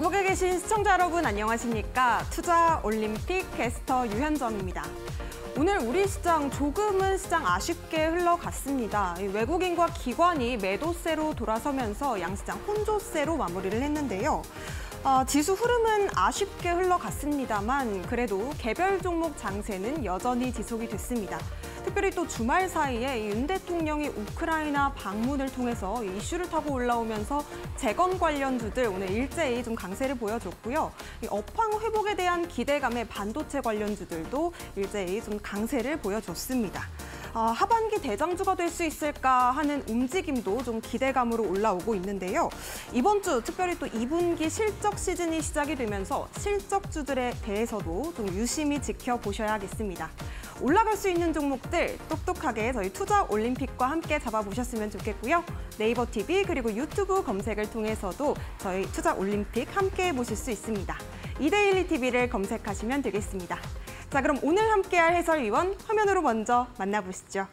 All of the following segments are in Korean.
전국에 계신 시청자 여러분 안녕하십니까? 투자 올림픽 캐스터 유현정입니다. 오늘 우리 시장 조금은 시장 아쉽게 흘러갔습니다. 외국인과 기관이 매도세로 돌아서면서 양시장 혼조세로 마무리를 했는데요. 지수 흐름은 아쉽게 흘러갔습니다만 그래도 개별 종목 장세는 여전히 지속이 됐습니다. 특별히 또 주말 사이에 윤 대통령이 우크라이나 방문을 통해서 이슈를 타고 올라오면서 재건 관련주들 오늘 일제히 좀 강세를 보여줬고요. 업황 회복에 대한 기대감에 반도체 관련주들도 일제히 좀 강세를 보여줬습니다. 하반기 대장주가 될 수 있을까 하는 움직임도 좀 기대감으로 올라오고 있는데요. 이번 주 특별히 또 2분기 실적 시즌이 시작이 되면서 실적주들에 대해서도 좀 유심히 지켜보셔야겠습니다. 올라갈 수 있는 종목들 똑똑하게 저희 투자 올림픽과 함께 잡아보셨으면 좋겠고요. 네이버 TV 그리고 유튜브 검색을 통해서도 저희 투자 올림픽 함께 보실 수 있습니다. 이데일리 TV를 검색하시면 되겠습니다. 자, 그럼 오늘 함께할 해설위원 화면으로 먼저 만나보시죠.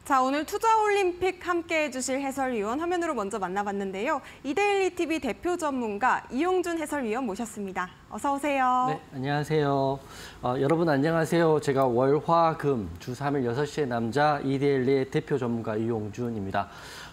자, 오늘 투자올림픽 함께해 주실 해설위원 화면으로 먼저 만나봤는데요. 이데일리 TV 대표 전문가 이용준 해설위원 모셨습니다. 어서 오세요. 네, 안녕하세요. 여러분 안녕하세요. 제가 월, 화, 금 주 3일 6시의 남자 이데일리의 대표 전문가 이용준입니다.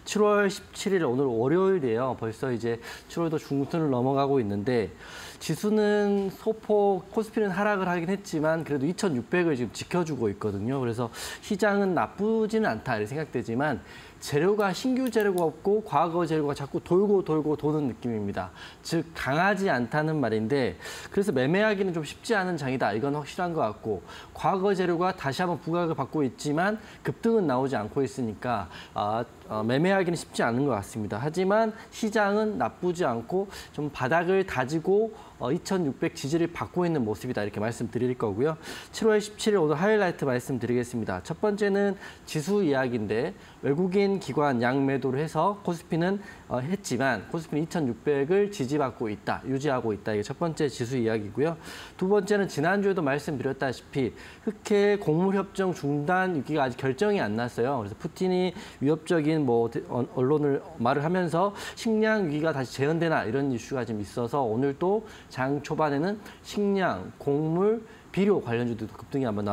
7월 17일 오늘 월요일이에요. 벌써 이제 7월도 중순을 넘어가고 있는데 지수는 소폭 코스피는 하락을 하긴 했지만 그래도 2,600을 지금 지켜주고 있거든요. 그래서 시장은 나쁘지는 않다 이렇게 생각되지만 재료가 신규 재료가 없고 과거 재료가 자꾸 돌고 도는 느낌입니다. 즉 강하지 않다는 말인데 그래서 매매하기는 좀 쉽지 않은 장이다. 이건 확실한 것 같고 과거 재료가 다시 한번 부각을 받고 있지만 급등은 나오지 않고 있으니까 매매하기는 쉽지 않은 것 같습니다. 하지만 시장은 나쁘지 않고 좀 바닥을 다지고 2,600 지지를 받고 있는 모습이다 이렇게 말씀드릴 거고요. 7월 17일 오늘 하이라이트 말씀드리겠습니다. 첫 번째는 지수 이야기인데 외국인 기관 양매도를 해서 코스피는 했지만 코스피는 2,600을 지지받고 있다, 유지하고 있다. 이게 첫 번째 지수 이야기고요. 두 번째는 지난주에도 말씀드렸다시피 흑해 곡물협정 중단 위기가 아직 결정이 안 났어요. 그래서 푸틴이 위협적인 언론을 말을 하면서 식량 위기가 다시 재현되나 이런 이슈가 좀 있어서 오늘도 장 초반에는 식량, 곡물, 비료 관련주도 급등이 한번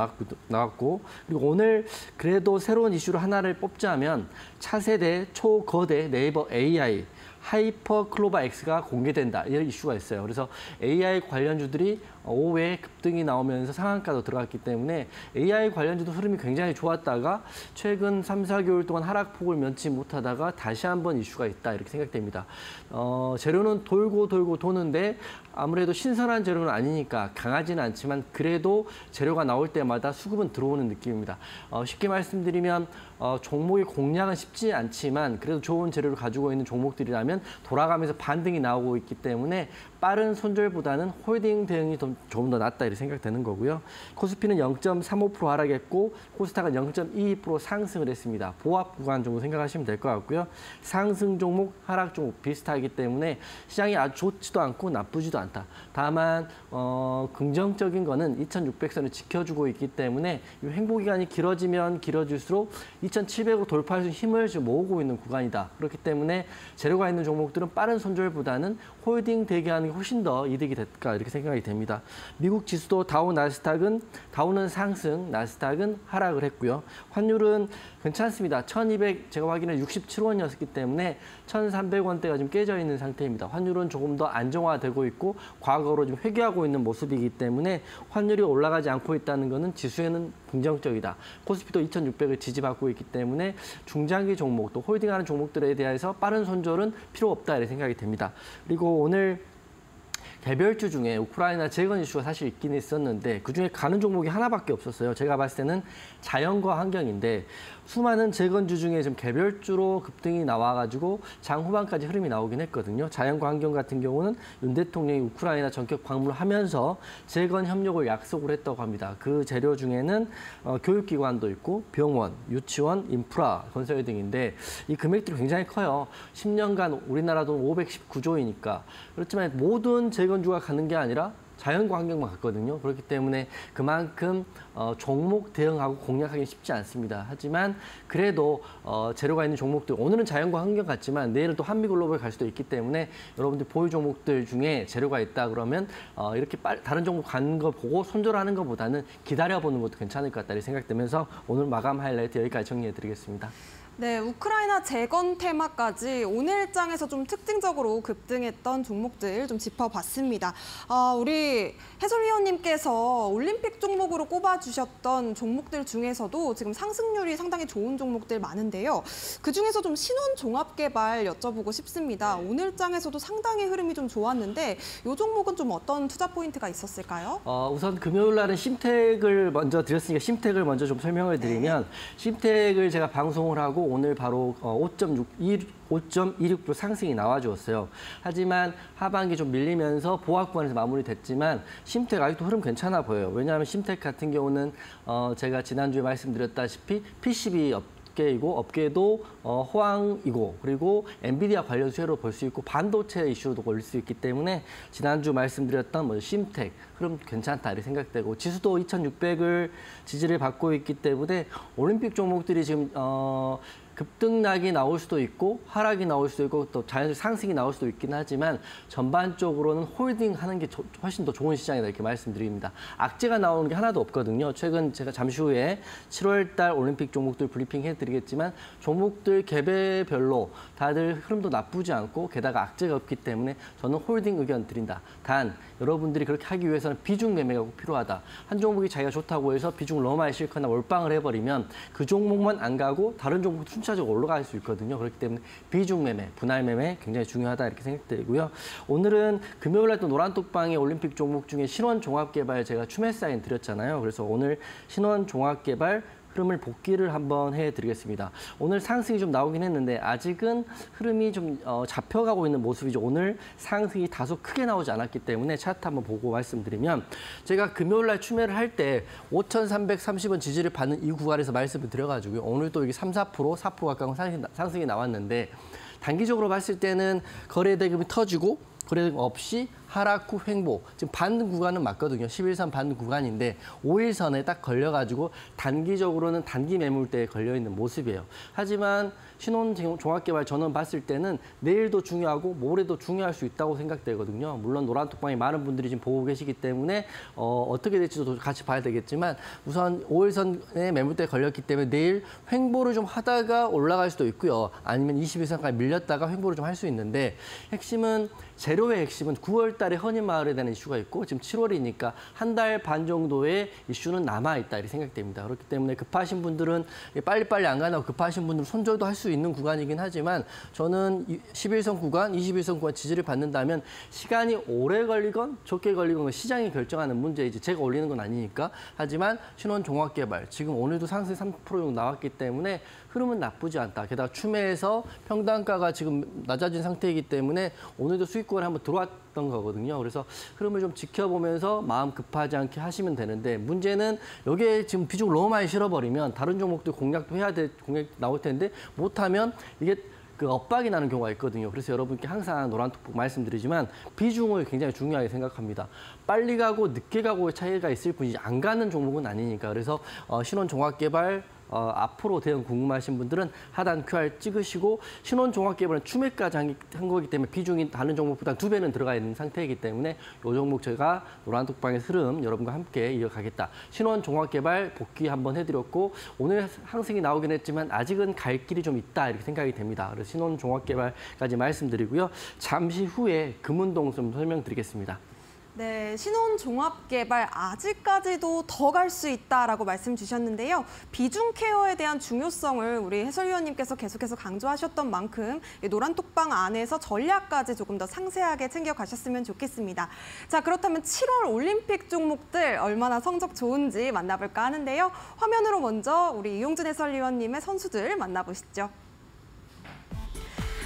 나왔고 그리고 오늘 그래도 새로운 이슈로 하나를 뽑자면 차세대 초거대 네이버 AI 하이퍼 클로바 X가 공개된다 이런 이슈가 있어요. 그래서 AI 관련주들이 오후에 급등이 나오면서 상한가도 들어갔기 때문에 AI 관련주도 흐름이 굉장히 좋았다가 최근 3, 4개월 동안 하락폭을 면치 못하다가 다시 한번 이슈가 있다 이렇게 생각됩니다. 재료는 돌고 도는데 아무래도 신선한 재료는 아니니까 강하지는 않지만 그래도 재료가 나올 때마다 수급은 들어오는 느낌입니다. 쉽게 말씀드리면 종목의 공략은 쉽지 않지만 그래도 좋은 재료를 가지고 있는 종목들이라면 돌아가면서 반등이 나오고 있기 때문에 빠른 손절보다는 홀딩 대응이 조금 더 낫다 이렇게 생각되는 거고요. 코스피는 0.35% 하락했고 코스닥은 0.22% 상승을 했습니다. 보합 구간 정도 생각하시면 될 것 같고요. 상승 종목, 하락 종목 비슷하기 때문에 시장이 아주 좋지도 않고 나쁘지도 않다. 다만 긍정적인 거는 2,600선을 지켜주고 있기 때문에 이 횡보 기간이 길어지면 길어질수록 2,700으로 돌파할 수 있는 힘을 지금 모으고 있는 구간이다. 그렇기 때문에 재료가 있는 종목들은 빠른 손절보다는 홀딩 대기하는 게 훨씬 더 이득이 될까 이렇게 생각이 됩니다. 미국 지수도 다우는 상승, 나스닥은 하락을 했고요. 환율은 괜찮습니다. 1,200 제가 확인해 67원이었기 때문에 1,300원대가 좀 깨져 있는 상태입니다. 환율은 조금 더 안정화되고 있고 과거로 좀 회귀하고 있는 모습이기 때문에 환율이 올라가지 않고 있다는 것은 지수에는 긍정적이다. 코스피도 2,600을 지지받고 있기 때문에 중장기 종목 또 홀딩하는 종목들에 대해서 빠른 손절은 필요 없다 이렇게 생각이 됩니다. 그리고 오늘 개별주 중에 우크라이나 재건 이슈가 사실 있긴 있었는데 그중에 가는 종목이 하나밖에 없었어요. 제가 봤을 때는 자연과 환경인데 수많은 재건주 중에 좀 개별주로 급등이 나와가지고 장 후반까지 흐름이 나오긴 했거든요. 자연과 환경 같은 경우는 윤 대통령이 우크라이나 전격 방문을 하면서 재건 협력을 약속을 했다고 합니다. 그 재료 중에는 교육기관도 있고 병원, 유치원, 인프라, 건설 등인데 이 금액들이 굉장히 커요. 10년간 우리나라 돈 519조이니까. 그렇지만 모든 재건주가 가는 게 아니라 자연과 환경만 같거든요. 그렇기 때문에 그만큼 종목 대응하고 공략하기 쉽지 않습니다. 하지만 그래도 재료가 있는 종목들 오늘은 자연과 환경 같지만 내일은 또 한미글로벌 갈 수도 있기 때문에 여러분들 보유 종목들 중에 재료가 있다 그러면 이렇게 다른 종목 가는 거 보고 손절하는 것보다는 기다려보는 것도 괜찮을 것 같다 생각되면서 오늘 마감 하이라이트 여기까지 정리해드리겠습니다. 네, 우크라이나 재건 테마까지 오늘 장에서 좀 특징적으로 급등했던 종목들 좀 짚어봤습니다. 우리 해설위원님께서 올림픽 종목으로 꼽아주셨던 종목들 중에서도 지금 상승률이 상당히 좋은 종목들 많은데요. 그중에서 좀 신원종합개발 여쭤보고 싶습니다. 오늘 장에서도 상당히 흐름이 좀 좋았는데 이 종목은 좀 어떤 투자 포인트가 있었을까요? 우선 금요일 날은 심택을 먼저 드렸으니까 심택을 먼저 좀 설명을 드리면 심택을 제가 방송을 하고 오늘 바로 5.26% 상승이 나와주었어요. 하지만 하반기 좀 밀리면서 보합권에서 마무리됐지만 심택 아직도 흐름 괜찮아 보여요. 왜냐하면 심택 같은 경우는 제가 지난주에 말씀드렸다시피 PCB 업계이고 업계도 호황이고 그리고 엔비디아 관련 수혜로 볼 수 있고 반도체 이슈로도 볼 수 있기 때문에 지난주 말씀드렸던 심택 흐름 괜찮다 이렇게 생각되고 지수도 2,600을 지지를 받고 있기 때문에 올림픽 종목들이 지금 급등락이 나올 수도 있고 하락이 나올 수도 있고 또 자연스레 상승이 나올 수도 있긴 하지만 전반적으로는 홀딩하는 게 훨씬 더 좋은 시장이다 이렇게 말씀드립니다. 악재가 나오는 게 하나도 없거든요. 최근 제가 잠시 후에 7월 달 올림픽 종목들 브리핑 해드리겠지만 종목들 개별별로 다들 흐름도 나쁘지 않고 게다가 악재가 없기 때문에 저는 홀딩 의견 드린다. 단 여러분들이 그렇게 하기 위해서는 비중 매매가 꼭 필요하다. 한 종목이 자기가 좋다고 해서 비중을 너무 많이 싣거나 몰빵을 해버리면 그 종목만 안 가고 다른 종목 순차적으로 올라갈 수 있거든요. 그렇기 때문에 비중 매매, 분할 매매 굉장히 중요하다 이렇게 생각되고요. 오늘은 금요일 날 또 노란톡방에 올림픽 종목 중에 신원종합개발 제가 추매 사인 드렸잖아요. 그래서 오늘 신원종합개발 흐름을 복기를 한번 해드리겠습니다. 오늘 상승이 좀 나오긴 했는데 아직은 흐름이 좀 잡혀가고 있는 모습이죠. 오늘 상승이 다소 크게 나오지 않았기 때문에 차트 한번 보고 말씀드리면 제가 금요일 날 추매를 할 때 5,330원 지지를 받는 이 구간에서 말씀을 드려가지고요. 오늘 또 이게 4% 가까운 상승이 나왔는데 단기적으로 봤을 때는 거래 대금이 터지고 거래 대금 없이 하락 후 횡보. 지금 반 구간은 맞거든요. 11선 반 구간인데 5일선에 딱 걸려가지고 단기적으로는 단기 매물대에 걸려있는 모습이에요. 하지만 신원종합개발 저는 봤을 때는 내일도 중요하고 모레도 중요할 수 있다고 생각되거든요. 물론 노란톡방에 많은 분들이 지금 보고 계시기 때문에 어떻게 될지도 같이 봐야 되겠지만 우선 5일선에 매물대에 걸렸기 때문에 내일 횡보를 좀 하다가 올라갈 수도 있고요. 아니면 21선까지 밀렸다가 횡보를 좀 할 수 있는데 핵심은 재료의 핵심은 9월 달에 허니마을에 대한 이슈가 있고 지금 7월이니까 한 달 반 정도의 이슈는 남아있다 이렇게 생각됩니다. 그렇기 때문에 급하신 분들은 빨리빨리 안 가나고 급하신 분들은 손절도 할 수 있는 구간이긴 하지만 저는 11선 구간, 21선 구간 지지를 받는다면 시간이 오래 걸리건 적게 걸리건 시장이 결정하는 문제이지 제가 올리는 건 아니니까. 하지만 신원종합개발 지금 오늘도 상승 3% 정도 나왔기 때문에 흐름은 나쁘지 않다. 게다가 추매해서 평단가가 지금 낮아진 상태이기 때문에 오늘도 수익권에 한번 들어왔던 거거든요. 그래서 흐름을 좀 지켜보면서 마음 급하지 않게 하시면 되는데 문제는 여기에 지금 비중을 너무 많이 실어버리면 다른 종목들 공략도 해야 될 공략 나올 텐데 못하면 이게 그 엇박이 나는 경우가 있거든요. 그래서 여러분께 항상 노란톡 말씀드리지만 비중을 굉장히 중요하게 생각합니다. 빨리 가고 늦게 가고의 차이가 있을 뿐이지 안 가는 종목은 아니니까. 그래서 신원종합개발 앞으로 대응 궁금하신 분들은 하단 QR 찍으시고 신원종합개발은 추매까지 한 거기 때문에 비중이 다른 종목보다 2배는 들어가 있는 상태이기 때문에 이 종목 제가 노란톡방의 흐름 여러분과 함께 이어가겠다. 신원종합개발 복귀 한번 해드렸고 오늘 상승이 나오긴 했지만 아직은 갈 길이 좀 있다 이렇게 생각이 됩니다. 그래서 신원종합개발까지 말씀드리고요. 잠시 후에 금운동 좀 설명드리겠습니다. 네, 신혼종합개발 아직까지도 더 갈 수 있다라고 말씀 주셨는데요. 비중 케어에 대한 중요성을 우리 해설위원님께서 계속해서 강조하셨던 만큼 노란톡방 안에서 전략까지 조금 더 상세하게 챙겨가셨으면 좋겠습니다. 자, 그렇다면 7월 올림픽 종목들 얼마나 성적 좋은지 만나볼까 하는데요. 화면으로 먼저 우리 이용준 해설위원님의 선수들 만나보시죠.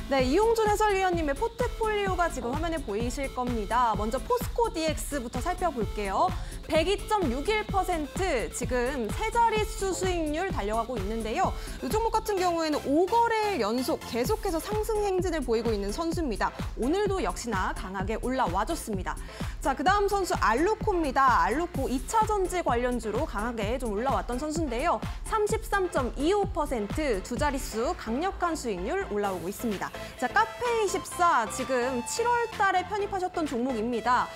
네, 이용준 해설위원님의 포트폴리오가 지금 화면에 보이실 겁니다. 먼저 포스코 DX부터 살펴볼게요. 102.61% 지금 세 자릿수 수익률 달려가고 있는데요. 이 종목 같은 경우에는 5거래일 연속 계속해서 상승 행진을 보이고 있는 선수입니다. 오늘도 역시나 강하게 올라와줬습니다. 자, 그다음 선수 알루코입니다. 알루코 2차 전지 관련주로 강하게 좀 올라왔던 선수인데요. 33.25% 두 자릿수 강력한 수익률 올라오고 있습니다. 자, 카페24 지금 7월 달에 편입하셨던 종목입니다.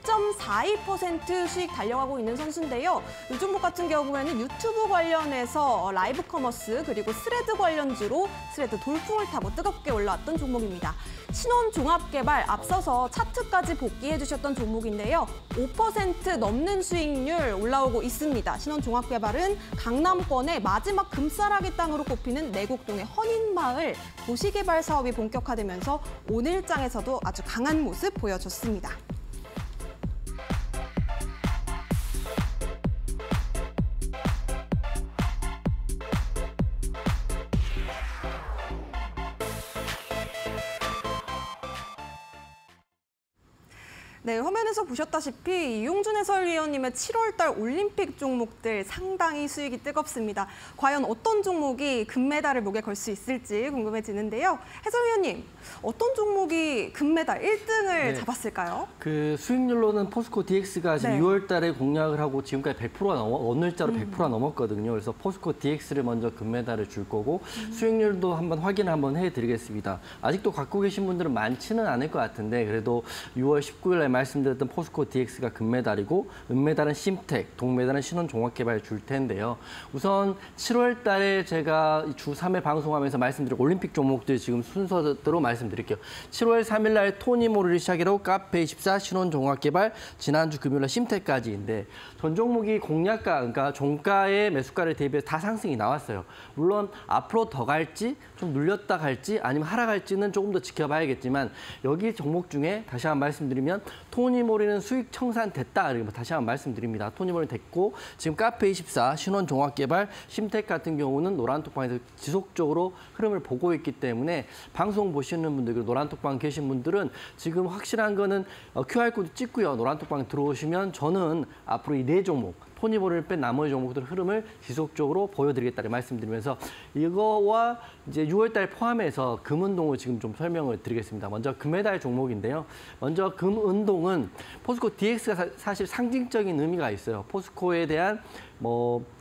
10.42% 수익 달려가고 있는 선수인데요. 이 종목 같은 경우에는 유튜브 관련해서 라이브 커머스 그리고 스레드 관련주로 스레드 돌풍을 타고 뜨겁게 올라왔던 종목입니다. 신원종합개발 앞서서 차트까지 복귀해 주셨던 종목인데요. 5% 넘는 수익률 올라오고 있습니다. 신원종합개발은 강남권의 마지막 금싸라기 땅으로 꼽히는 내곡동의 헌인마을 도시개발 사업이 본격화되면서 오늘장에서도 아주 강한 모습 보여줬습니다. 네, 화면에서 보셨다시피 이용준 해설위원님의 7월달 올림픽 종목들 상당히 수익이 뜨겁습니다. 과연 어떤 종목이 금메달을 목에 걸 수 있을지 궁금해지는데요. 해설위원님, 어떤 종목이 금메달 1등을 잡았을까요? 그 수익률로는 포스코 DX가 지금 6월달에 공략을 하고 지금까지 100%가 오늘자로 100%가 넘었거든요. 그래서 포스코 DX를 먼저 금메달을 줄 거고 수익률도 한번 확인 한번 해드리겠습니다. 아직도 갖고 계신 분들은 많지는 않을 것 같은데 그래도 6월 19일에 말씀드렸던 포스코 DX가 금메달이고 은메달은 심텍, 동메달은 신원종합개발 줄 텐데요. 우선 7월 달에 제가 주 3회 방송하면서 말씀드린 올림픽 종목들 지금 순서대로 말씀드릴게요. 7월 3일 날 토니모를 시작으로 카페24, 신원종합개발, 지난주 금요일날 심텍까지인데 전 종목이 공략가, 그러니까 종가의 매수가를 대비해서 다 상승이 나왔어요. 물론 앞으로 더 갈지, 좀 눌렸다 갈지, 아니면 하락할지는 조금 더 지켜봐야겠지만 여기 종목 중에 다시 한번 말씀드리면 토니모리는 수익 청산됐다. 이렇게 다시 한번 말씀드립니다. 토니모리 됐고 지금 카페24, 신원종합개발, 심텍 같은 경우는 노란톡방에서 지속적으로 흐름을 보고 있기 때문에 방송 보시는 분들, 그리고 노란톡방 계신 분들은 지금 확실한 거는 QR코드 찍고요. 노란톡방 들어오시면 저는 앞으로 이 네 종목, 토니모리를 뺀 나머지 종목들 흐름을 지속적으로 보여드리겠다는 말씀드리면서 이거와 이제 6월달 포함해서 금운동을 지금 좀 설명을 드리겠습니다. 먼저 금메달 종목인데요. 먼저 금운동은 포스코 DX가 사실 상징적인 의미가 있어요. 포스코에 대한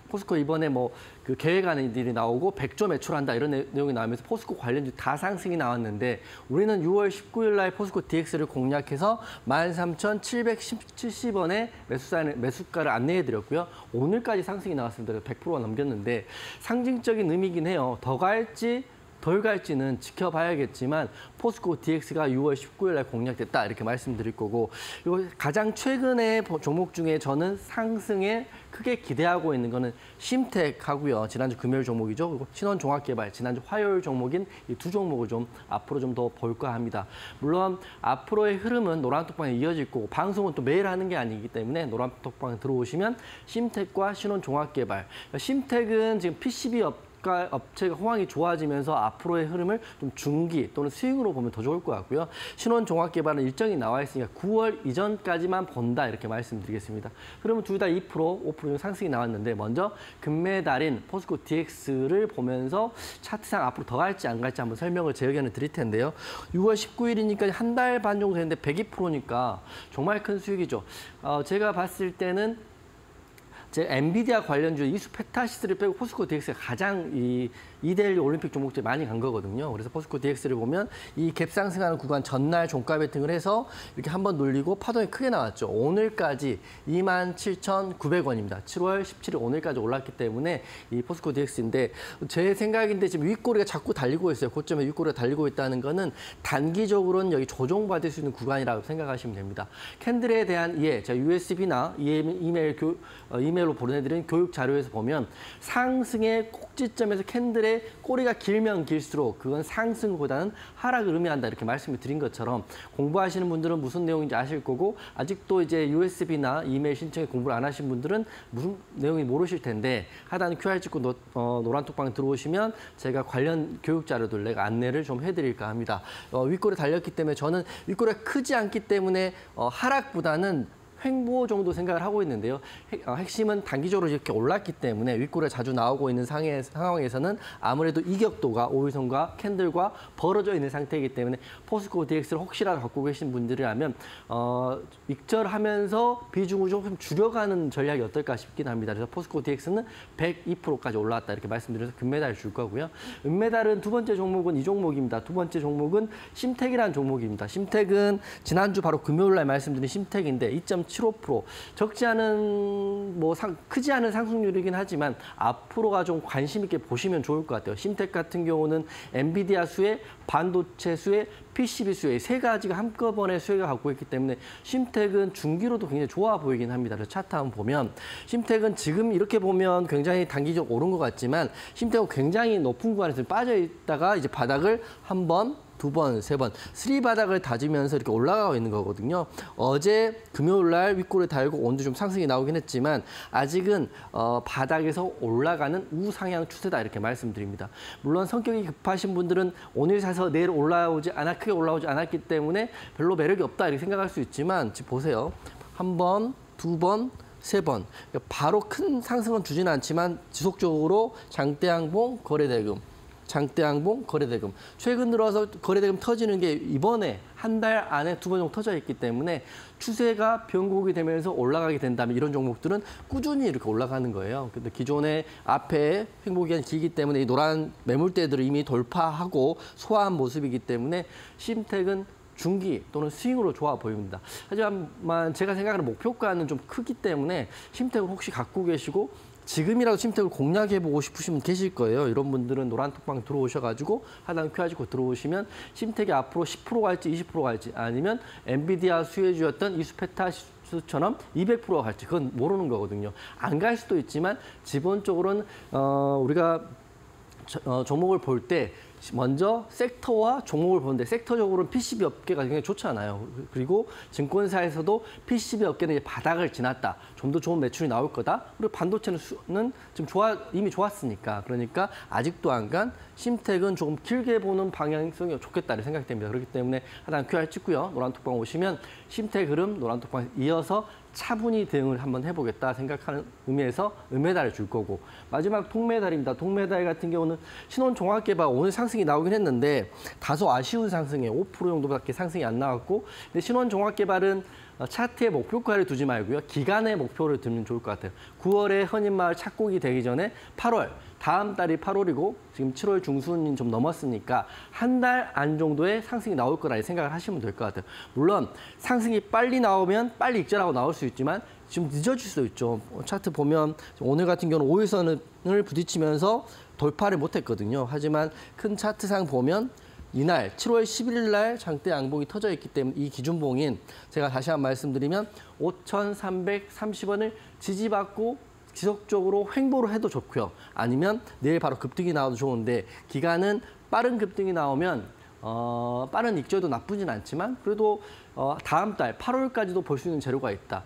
포스코 이번에 그 계획안의 일이 나오고 100조 매출한다 이런 내용이 나오면서 포스코 관련주 다 상승이 나왔는데 우리는 6월 19일 날 포스코 DX를 공략해서 13,770원에 매수가를 안내해드렸고요. 오늘까지 상승이 나왔습니다. 100%가 넘겼는데 상징적인 의미긴 해요. 더 갈지 덜 갈지는 지켜봐야겠지만 포스코 DX가 6월 19일 날 공략됐다 이렇게 말씀드릴 거고 그리고 가장 최근에 종목 중에 저는 상승에 크게 기대하고 있는 거는 심텍하고요. 지난주 금요일 종목이죠. 그리고 신원종합개발, 지난주 화요일 종목인 이 두 종목을 좀 앞으로 좀 더 볼까 합니다. 물론 앞으로의 흐름은 노란톡방에 이어질 거고 방송은 또 매일 하는 게 아니기 때문에 노란톡방에 들어오시면 심텍과 신원종합개발. 심텍은 지금 PCB 업체가 호황이 좋아지면서 앞으로의 흐름을 좀 중기 또는 스윙으로 보면 더 좋을 것 같고요. 신원종합개발은 일정이 나와 있으니까 9월 이전까지만 본다 이렇게 말씀드리겠습니다. 그러면 둘 다 2%, 5% 정도 상승이 나왔는데 먼저 금메달인 포스코 DX를 보면서 차트상 앞으로 더 갈지 안 갈지 한번 설명을 제 의견을 드릴 텐데요. 6월 19일이니까 한 달 반 정도 됐는데 102%니까 정말 큰 수익이죠. 제가 봤을 때는 제 엔비디아 관련주 이수페타시스를 빼고 포스코 DX가 가장 이 이데일리 올림픽 종목 중에 많이 간 거거든요. 그래서 포스코 DX를 보면 이 갭 상승하는 구간 전날 종가 베팅을 해서 이렇게 한번 놀리고 파동이 크게 나왔죠. 오늘까지 27,900원입니다. 7월 17일 오늘까지 올랐기 때문에 이 포스코 DX인데 제 생각인데 지금 윗꼬리가 자꾸 달리고 있어요. 고점에 윗꼬리가 달리고 있다는 거는 단기적으로는 여기 조정받을 수 있는 구간이라고 생각하시면 됩니다. 캔들에 대한 이해, 제가 USB나 이메일로 보내드린 교육 자료에서 보면 상승의 꼭지점에서 캔들의 꼬리가 길면 길수록 그건 상승보다는 하락을 의미한다 이렇게 말씀을 드린 것처럼 공부하시는 분들은 무슨 내용인지 아실 거고 아직도 이제 USB나 이메일 신청에 공부를 안 하신 분들은 무슨 내용인지 모르실 텐데 하단에 QR 찍고 노란톡방 들어오시면 제가 관련 교육 자료들 내가 안내를 좀 해드릴까 합니다. 윗꼬리 달렸기 때문에 저는 윗꼬리가 크지 않기 때문에 하락보다는 횡보 정도 생각을 하고 있는데요. 핵심은 단기적으로 이렇게 올랐기 때문에 윗꼬리가 자주 나오고 있는 상황에서는 아무래도 이격도가 5일선과 캔들과 벌어져 있는 상태이기 때문에 포스코 DX를 혹시라도 갖고 계신 분들이라면 익절하면서 비중을 조금 줄여가는 전략이 어떨까 싶긴 합니다. 그래서 포스코 DX는 102%까지 올라왔다 이렇게 말씀드려서 금메달을 줄 거고요. 은메달은 두 번째 종목은 이 종목입니다. 두 번째 종목은 심텍이라는 종목입니다. 심텍은 지난주 바로 금요일 날 말씀드린 심텍인데 2.75% 적지 않은 크지 않은 상승률이긴 하지만 앞으로가 좀 관심 있게 보시면 좋을 것 같아요. 심텍 같은 경우는 엔비디아 수혜, 반도체 수혜, PCB 수혜 세 가지가 한꺼번에 수혜가 갖고 있기 때문에 심텍은 중기로도 굉장히 좋아 보이긴 합니다. 그래서 차트 한번 보면 심텍은 지금 이렇게 보면 굉장히 단기적으로 오른 것 같지만 심텍은 굉장히 높은 구간에서 빠져 있다가 이제 바닥을 한 번, 두 번, 세 번, 3바닥을 다지면서 이렇게 올라가고 있는 거거든요. 어제 금요일 날 윗골을 달고 오늘도 좀 상승이 나오긴 했지만 아직은 바닥에서 올라가는 우상향 추세다 이렇게 말씀드립니다. 물론 성격이 급하신 분들은 오늘 사서 내일 크게 올라오지 않았기 때문에 별로 매력이 없다 이렇게 생각할 수 있지만 지금 보세요. 한 번, 두 번, 세 번. 바로 큰 상승은 주지는 않지만 지속적으로 장대양봉, 거래대금. 장대양봉, 거래대금. 최근 들어서 거래대금 터지는 게 이번에 한 달 안에 두 번 정도 터져 있기 때문에 추세가 변곡이 되면서 올라가게 된다면 이런 종목들은 꾸준히 이렇게 올라가는 거예요. 근데 기존에 앞에 횡보기간이 길기 때문에 이 노란 매물대들을 이미 돌파하고 소화한 모습이기 때문에 심텍은 중기 또는 스윙으로 좋아 보입니다. 하지만 제가 생각하는 목표가는 좀 크기 때문에 심텍을 혹시 갖고 계시고 지금이라도 심텍을 공략해보고 싶으신 분 계실 거예요. 이런 분들은 노란톡방 들어오셔가지고 하단 QR 찍고 들어오시면 심텍이 앞으로 10% 갈지 20% 갈지 아니면 엔비디아 수혜주였던 이수페타시스처럼 200%가 갈지 그건 모르는 거거든요. 안 갈 수도 있지만 기본적으로는 우리가 종목을 볼 때 먼저 섹터와 종목을 보는데 sektor적으로는 PCB 업계가 굉장히 좋잖아요. 그리고 증권사에서도 PCB 업계는 이제 바닥을 지났다. 좀 더 좋은 매출이 나올 거다. 그리고 반도체는 지금 이미 좋았으니까. 그러니까 아직도 안 간 심텍은 조금 길게 보는 방향성이 좋겠다 생각됩니다. 그렇기 때문에 하단 QR 찍고요. 노란톡방 오시면 심텍 흐름 노란톡방 이어서 차분히 대응을 한번 해보겠다 생각하는 의미에서 은메달을 줄 거고 마지막 동메달입니다. 동메달 같은 경우는 신원종합개발 오늘 상승이 나오긴 했는데 다소 아쉬운 상승에 5% 정도밖에 상승이 안 나왔고 근데 신원종합개발은 차트에 목표가를 두지 말고요. 기간의 목표를 두면 좋을 것 같아요. 9월에 헌인마을 착곡이 되기 전에 8월, 다음 달이 8월이고 지금 7월 중순이 좀 넘었으니까 한 달 안 정도의 상승이 나올 거라 생각을 하시면 될 것 같아요. 물론 상승이 빨리 나오면 빨리 익절하고 나올 수 있지만 지금 늦어질 수도 있죠. 차트 보면 오늘 같은 경우는 5일선을 부딪히면서 돌파를 못했거든요. 하지만 큰 차트상 보면 이날 7월 11일 날 장대 양봉이 터져 있기 때문에 이 기준봉인 제가 다시 한번 말씀드리면 5,330원을 지지받고 지속적으로 횡보를 해도 좋고요. 아니면 내일 바로 급등이 나와도 좋은데 기간은 빠른 급등이 나오면 빠른 익절도 나쁘진 않지만 그래도 다음 달 8월까지도 볼 수 있는 재료가 있다.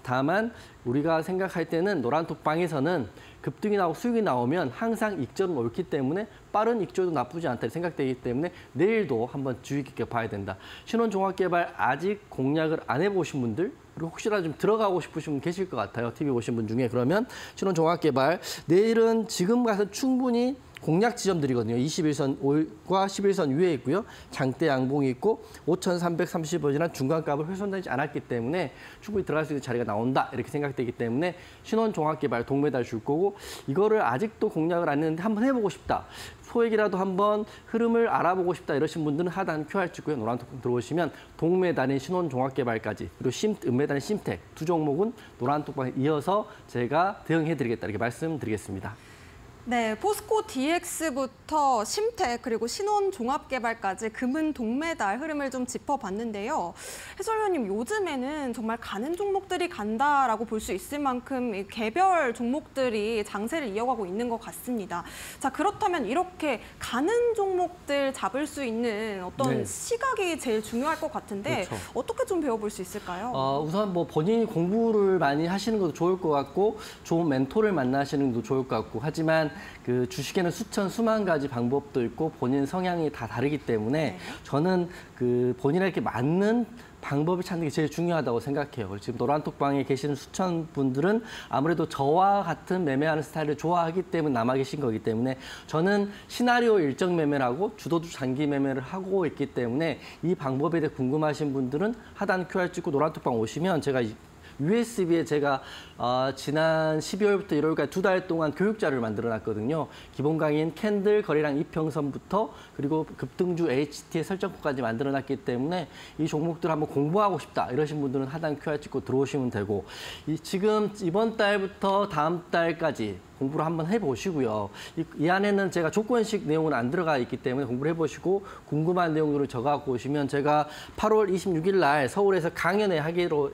다만 우리가 생각할 때는 노란톡방에서는 급등이 나오고 수익이 나오면 항상 익절은 옳기 때문에 빠른 익절도 나쁘지 않다 생각되기 때문에 내일도 한번 주의 깊게 봐야 된다. 신원종합개발 아직 공략을 안 해보신 분들 그리고 혹시라도 좀 들어가고 싶으신 분 계실 것 같아요. TV 보신 분 중에 그러면 신원종합개발 내일은 지금 가서 충분히 공략 지점들이거든요. 21선과 11선 위에 있고요. 장대 양봉이 있고 5,330원이라는 중간값을 훼손되지 않았기 때문에 충분히 들어갈 수 있는 자리가 나온다. 이렇게 생각되기 때문에 신원종합개발 동메달 줄 거고 이거를 아직도 공략을 안 했는데 한번 해보고 싶다. 소액이라도 한번 흐름을 알아보고 싶다 이러신 분들은 하단 QR 찍고요. 노란톡방 들어오시면 동메달인 신혼종합개발까지 그리고 은메달인 심텍 두 종목은 노란톡방에 이어서 제가 대응해드리겠다 이렇게 말씀드리겠습니다. 네, 포스코 DX부터 심텍 그리고 신혼종합개발까지 금은 동메달 흐름을 좀 짚어봤는데요. 해설위원님, 요즘에는 정말 가는 종목들이 간다라고 볼 수 있을 만큼 이 개별 종목들이 장세를 이어가고 있는 것 같습니다. 자, 그렇다면 이렇게 가는 종목들 잡을 수 있는 어떤 네. 시각이 제일 중요할 것 같은데 그렇죠. 어떻게 좀 배워볼 수 있을까요? 우선 뭐 본인이 공부를 많이 하시는 것도 좋을 것 같고 좋은 멘토를 만나시는 것도 좋을 것 같고 하지만 그 주식에는 수만 가지 방법도 있고 본인 성향이 다 다르기 때문에 저는 그 본인에게 맞는 방법을 찾는 게 제일 중요하다고 생각해요. 지금 노란톡방에 계시는 수천 분들은 아무래도 저와 같은 매매하는 스타일을 좋아하기 때문에 남아 계신 거기 때문에 저는 시나리오 일정 매매를 하고 주도주 장기 매매를 하고 있기 때문에 이 방법에 대해 궁금하신 분들은 하단 QR 찍고 노란톡방 오시면 제가 USB에 제가 지난 12월부터 1월까지 2달 동안 교육 자료를 만들어놨거든요. 기본 강의인 캔들, 거래량 이평선부터 그리고 급등주 HT의 설정표까지 만들어놨기 때문에 이 종목들 한번 공부하고 싶다 이러신 분들은 하단 QR 찍고 들어오시면 되고 지금 이번 달부터 다음 달까지 공부를 한번 해보시고요. 이 안에는 제가 조건식 내용은 안 들어가 있기 때문에 공부를 해보시고 궁금한 내용들을 적어갖고 오시면 제가 8월 26일 날 서울에서 강연회 하기로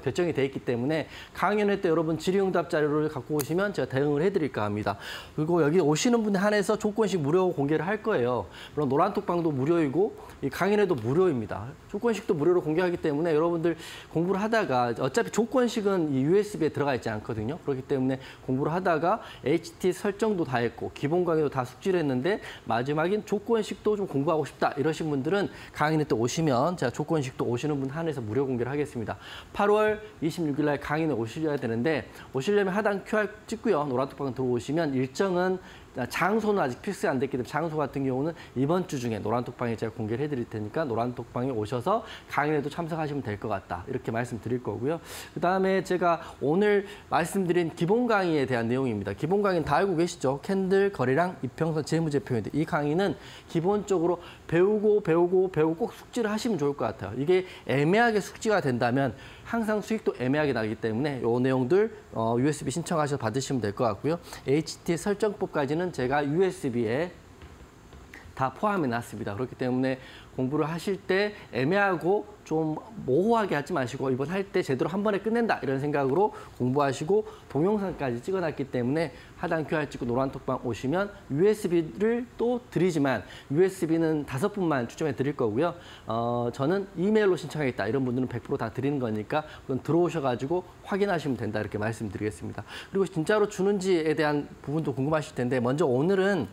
결정이 돼 있기 때문에 강연회 때 여러분 질의응답 자료를 갖고 오시면 제가 대응을 해드릴까 합니다. 그리고 여기 오시는 분에 한해서 조건식 무료 공개를 할 거예요. 물론 노란톡방도 무료이고 이 강연회도 무료입니다. 조건식도 무료로 공개하기 때문에 여러분들 공부를 하다가 어차피 조건식은 이 USB에 들어가 있지 않거든요. 그렇기 때문에 공부를 하다가 HT 설정도 다 했고 기본 강의도 다 숙지를 했는데 마지막인 조건식도 좀 공부하고 싶다 이러신 분들은 강연회 때 오시면 제가 조건식도 오시는 분 한해서 무료 공개를 하겠습니다. 8월 26일 날 강의는 오셔야 되는데 오시려면 하단 QR 찍고요. 노란톡방 들어오시면 일정은 장소는 아직 필수 안 됐기 때문에 장소 같은 경우는 이번 주 중에 노란톡방에 제가 공개를 해드릴 테니까 노란톡방에 오셔서 강의에도 참석하시면 될 것 같다. 이렇게 말씀드릴 거고요. 그다음에 제가 오늘 말씀드린 기본 강의에 대한 내용입니다. 기본 강의는 다 알고 계시죠? 캔들, 거래량, 이평선, 재무제표인데 이 강의는 기본적으로 배우고 꼭 숙지를 하시면 좋을 것 같아요. 이게 애매하게 숙지가 된다면 항상 수익도 애매하게 나기 때문에 이 내용들 USB 신청하셔서 받으시면 될 것 같고요. HT 설정법까지는 제가 USB에 다 포함해 놨습니다. 그렇기 때문에 공부를 하실 때 애매하고 좀 모호하게 하지 마시고 이번 할 때 제대로 한 번에 끝낸다 이런 생각으로 공부하시고 동영상까지 찍어놨기 때문에 하단 QR 찍고 노란톡방 오시면 USB를 또 드리지만 USB는 5분만 추첨해 드릴 거고요. 저는 이메일로 신청하겠다 이런 분들은 100% 다 드리는 거니까 그건 들어오셔가지고 확인하시면 된다 이렇게 말씀드리겠습니다. 그리고 진짜로 주는지에 대한 부분도 궁금하실 텐데 먼저 오늘은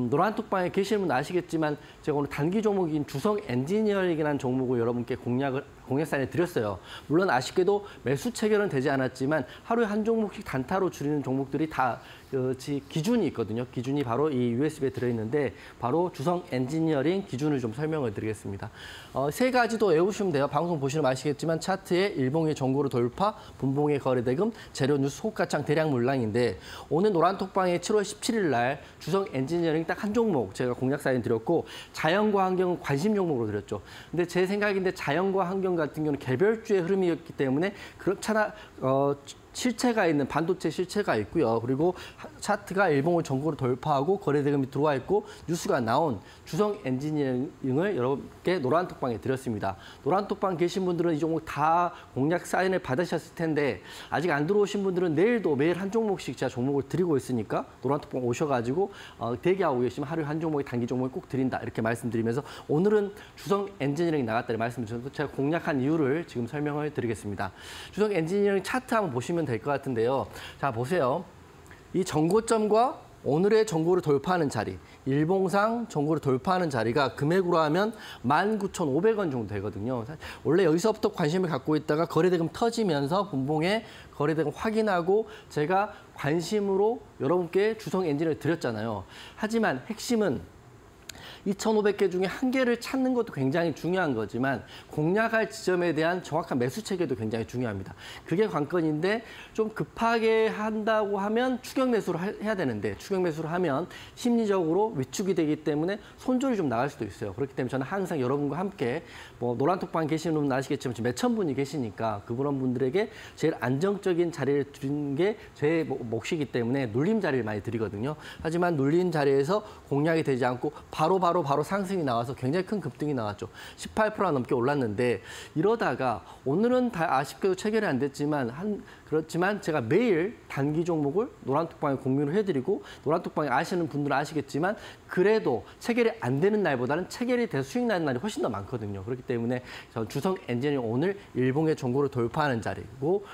노란톡방에 계시는 분 아시겠지만 제가 오늘 단기 종목인 주성 엔지니어링이라는 종목을 여러분께 공략 사인해 드렸어요. 물론 아쉽게도 매수 체결은 되지 않았지만 하루에 한 종목씩 단타로 줄이는 종목들이 다 기준이 있거든요. 기준이 바로 이 USB에 들어있는데 바로 주성 엔지니어링 기준을 좀 설명을 드리겠습니다. 세 가지도 외우시면 돼요. 방송 보시면 아시겠지만 차트에 일봉의 정고로 돌파, 분봉의 거래대금, 재료 뉴스 호가창 대량 물량인데 오늘 노란톡방에 7월 17일 날 주성 엔지니어링 딱 한 종목 제가 공략 사인 드렸고 자연과 환경은 관심 종목으로 드렸죠. 근데 제 생각인데 자연과 환경 같은 경우는 개별주의 흐름이었기 때문에 그렇잖아 실체가 있는 반도체 실체가 있고요. 그리고 차트가 일봉을 전고로 돌파하고 거래대금이 들어와 있고 뉴스가 나온 주성 엔지니어링을 여러분께 노란톡방에 드렸습니다. 노란톡방 계신 분들은 이 종목 다 공략 사인을 받으셨을 텐데 아직 안 들어오신 분들은 내일도 매일 한 종목씩 제가 종목을 드리고 있으니까 노란톡방 오셔가지고 대기하고 계시면 하루에 한 종목이 단기 종목을 꼭 드린다 이렇게 말씀드리면서 오늘은 주성 엔지니어링 나갔다는 말씀드려서 제가 공략한 이유를 지금 설명을 드리겠습니다. 주성 엔지니어링 차트 한번 보시면 될 것 같은데요. 자, 보세요. 이 전고점과 오늘의 전고를 돌파하는 자리, 일봉상 전고를 돌파하는 자리가 금액으로 하면 19,500원 정도 되거든요. 원래 여기서부터 관심을 갖고 있다가 거래대금 터지면서 분봉에 거래대금 확인하고 제가 관심으로 여러분께 주성 엔진을 드렸잖아요. 하지만 핵심은 2,500개 중에 한 개를 찾는 것도 굉장히 중요한 거지만 공략할 지점에 대한 정확한 매수 체계도 굉장히 중요합니다. 그게 관건인데 좀 급하게 한다고 하면 추격 매수를 해야 되는데 추격 매수를 하면 심리적으로 위축이 되기 때문에 손절이 좀 나갈 수도 있어요. 그렇기 때문에 저는 항상 여러분과 함께 뭐 노란톡방 계시는 분은 아시겠지만 지금 몇천 분이 계시니까 그런 분들에게 제일 안정적인 자리를 드리는 게 제 몫이기 때문에 눌림 자리를 많이 드리거든요. 하지만 눌린 자리에서 공략이 되지 않고 바로 상승이 나와서 굉장히 큰 급등이 나왔죠. 18% 넘게 올랐는데 이러다가 오늘은 다 아쉽게도 체결이 안 됐지만 그렇지만 제가 매일 단기 종목을 노란톡방에 공유를 해드리고 노란톡방에 아시는 분들은 아시겠지만 그래도 체결이 안 되는 날보다는 체결이 돼서 수익 나는 날이 훨씬 더 많거든요. 그렇기 때문에 주성 엔진이 오늘 일봉의 종고를 돌파하는 자리고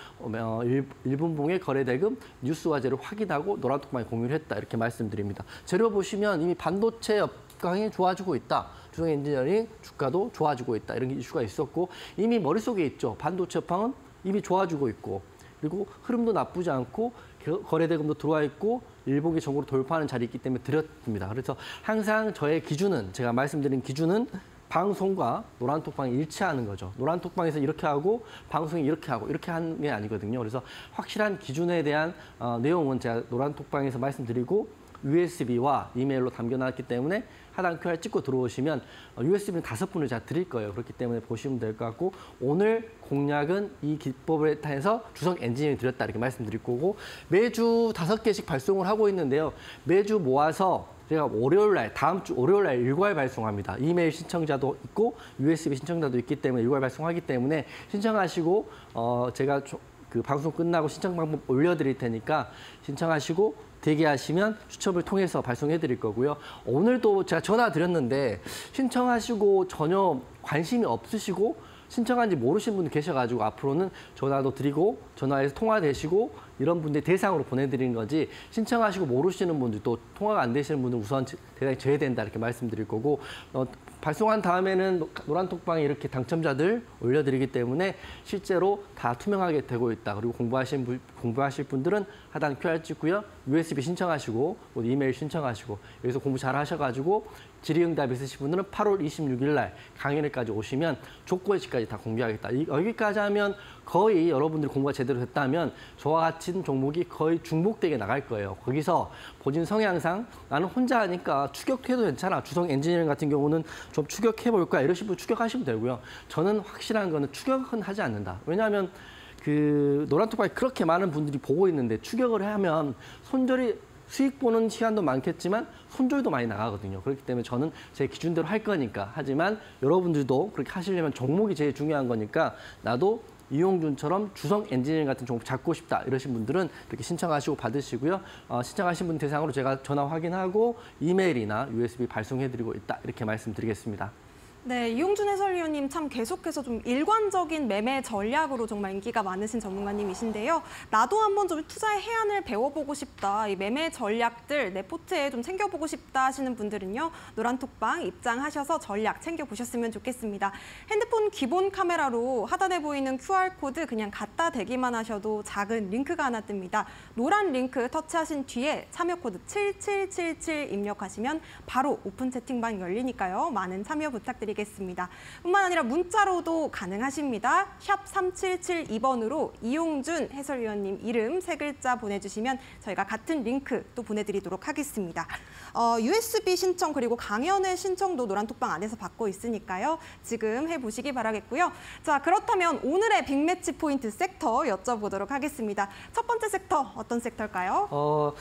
일분봉의 거래대금 뉴스화재를 확인하고 노란톡방에 공유를 했다 이렇게 말씀드립니다. 재료 보시면 이미 반도체 업강이 좋아지고 있다. 주성 엔지니어링 주가도 좋아지고 있다. 이런 이슈가 있었고 이미 머릿속에 있죠. 반도체 업황은 이미 좋아지고 있고 그리고 흐름도 나쁘지 않고 거래대금도 들어와 있고 일봉의 정고로 돌파하는 자리에 있기 때문에 드렸습니다. 그래서 항상 저의 기준은 제가 말씀드린 기준은 방송과 노란톡방이 일치하는 거죠. 노란톡방에서 이렇게 하고 방송이 이렇게 하고 이렇게 하는 게 아니거든요. 그래서 확실한 기준에 대한 내용은 제가 노란톡방에서 말씀드리고 USB와 이메일로 담겨놨기 때문에 하단 QR 찍고 들어오시면 USB는 5분을 제가 드릴 거예요. 그렇기 때문에 보시면 될 것 같고 오늘 공략은 이 기법에 따라서 주성 엔지니어링 드렸다 이렇게 말씀드릴 거고 매주 5개씩 발송을 하고 있는데요. 매주 모아서 제가 다음 주 월요일 날 일괄 발송합니다. 이메일 신청자도 있고 USB 신청자도 있기 때문에 일괄 발송하기 때문에 신청하시고 제가 그 방송 끝나고 신청 방법 올려드릴 테니까 신청하시고 대기하시면 추첨을 통해서 발송해 드릴 거고요. 오늘도 제가 전화 드렸는데 신청하시고 전혀 관심이 없으시고 신청한지 모르시는 분들 계셔가지고 앞으로는 전화도 드리고 전화해서 통화되시고 이런 분들 대상으로 보내드리는 거지 신청하시고 모르시는 분들 또 통화가 안 되시는 분들 우선 대상이 제외된다 이렇게 말씀드릴 거고 발송한 다음에는 노란톡방에 이렇게 당첨자들 올려드리기 때문에 실제로 다 투명하게 되고 있다. 그리고 공부하실 분들은 하단 QR 찍고요. USB 신청하시고 이메일 신청하시고 여기서 공부 잘 하셔가지고 질의응답 있으신 분들은 8월 26일 날 강연회까지 오시면 조건시까지 다 공개하겠다. 여기까지 하면 거의 여러분들이 공부가 제대로 됐다면 저와 같은 종목이 거의 중복되게 나갈 거예요. 거기서 본인 성향상 나는 혼자 하니까 추격해도 괜찮아. 주성 엔지니어링 같은 경우는 좀 추격해볼까 이러신 분 추격하시면 되고요. 저는 확실한 거는 추격은 하지 않는다. 왜냐하면 그 노란톡방에 그렇게 많은 분들이 보고 있는데 추격을 하면 손절이 수익 보는 시간도 많겠지만 손절도 많이 나가거든요. 그렇기 때문에 저는 제 기준대로 할 거니까. 하지만 여러분들도 그렇게 하시려면 종목이 제일 중요한 거니까 나도 이용준처럼 주성 엔지니어링 같은 종목 잡고 싶다 이러신 분들은 이렇게 신청하시고 받으시고요. 신청하신 분 대상으로 제가 전화 확인하고 이메일이나 USB 발송해드리고 있다 이렇게 말씀드리겠습니다. 네, 이용준 해설위원님 참 계속해서 좀 일관적인 매매 전략으로 정말 인기가 많으신 전문가님이신데요. 나도 한번 좀 투자의 해안을 배워보고 싶다. 이 매매 전략들 내 포트에 좀 챙겨보고 싶다 하시는 분들은요. 노란톡방 입장하셔서 전략 챙겨보셨으면 좋겠습니다. 핸드폰 기본 카메라로 하단에 보이는 QR코드 그냥 갖다 대기만 하셔도 작은 링크가 하나 뜹니다. 노란 링크 터치하신 뒤에 참여 코드 7777 입력하시면 바로 오픈 채팅방 열리니까요. 많은 참여 부탁드립니다. 겠습니다. 뿐만 아니라 문자로도 가능하십니다. 샵 3772번으로 이용준 해설위원님 이름 3글자 보내주시면 저희가 같은 링크 또 보내드리도록 하겠습니다. USB 신청 그리고 강연회 신청도 노란톡방 안에서 받고 있으니까요. 지금 해보시기 바라겠고요. 자, 그렇다면 오늘의 빅매치 포인트 섹터 여쭤보도록 하겠습니다. 첫 번째 섹터 어떤 섹터일까요?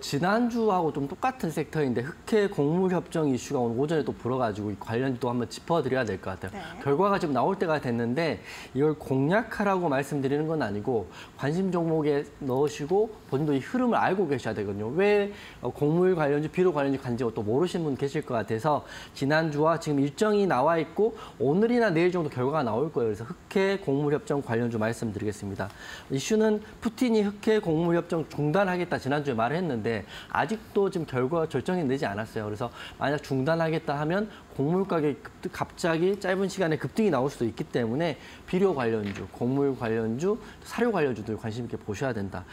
지난주하고 좀 똑같은 섹터인데 흑해 곡물 협정 이슈가 오늘 오전에 또 불어가지고 관련 또 한번 짚어드려야 될 것 같아요. 네. 결과가 지금 나올 때가 됐는데 이걸 공략하라고 말씀드리는 건 아니고 관심 종목에 넣으시고 본인도 이 흐름을 알고 계셔야 되거든요. 왜 곡물 관련주, 비료 관련주 간지 또 모르시는 분 계실 것 같아서 지난주와 지금 일정이 나와 있고 오늘이나 내일 정도 결과가 나올 거예요. 그래서 흑해 곡물협정 관련주 말씀드리겠습니다. 이슈는 푸틴이 흑해 곡물협정 중단하겠다 지난주에 말했는데 아직도 지금 결과가 결정이 되지 않았어요. 그래서 만약 중단하겠다 하면 곡물 가격이 갑자기 짧은 시간에 급등이 나올 수도 있기 때문에 비료 관련주, 곡물 관련주, 사료 관련주들 관심 있게 보셔야 된다.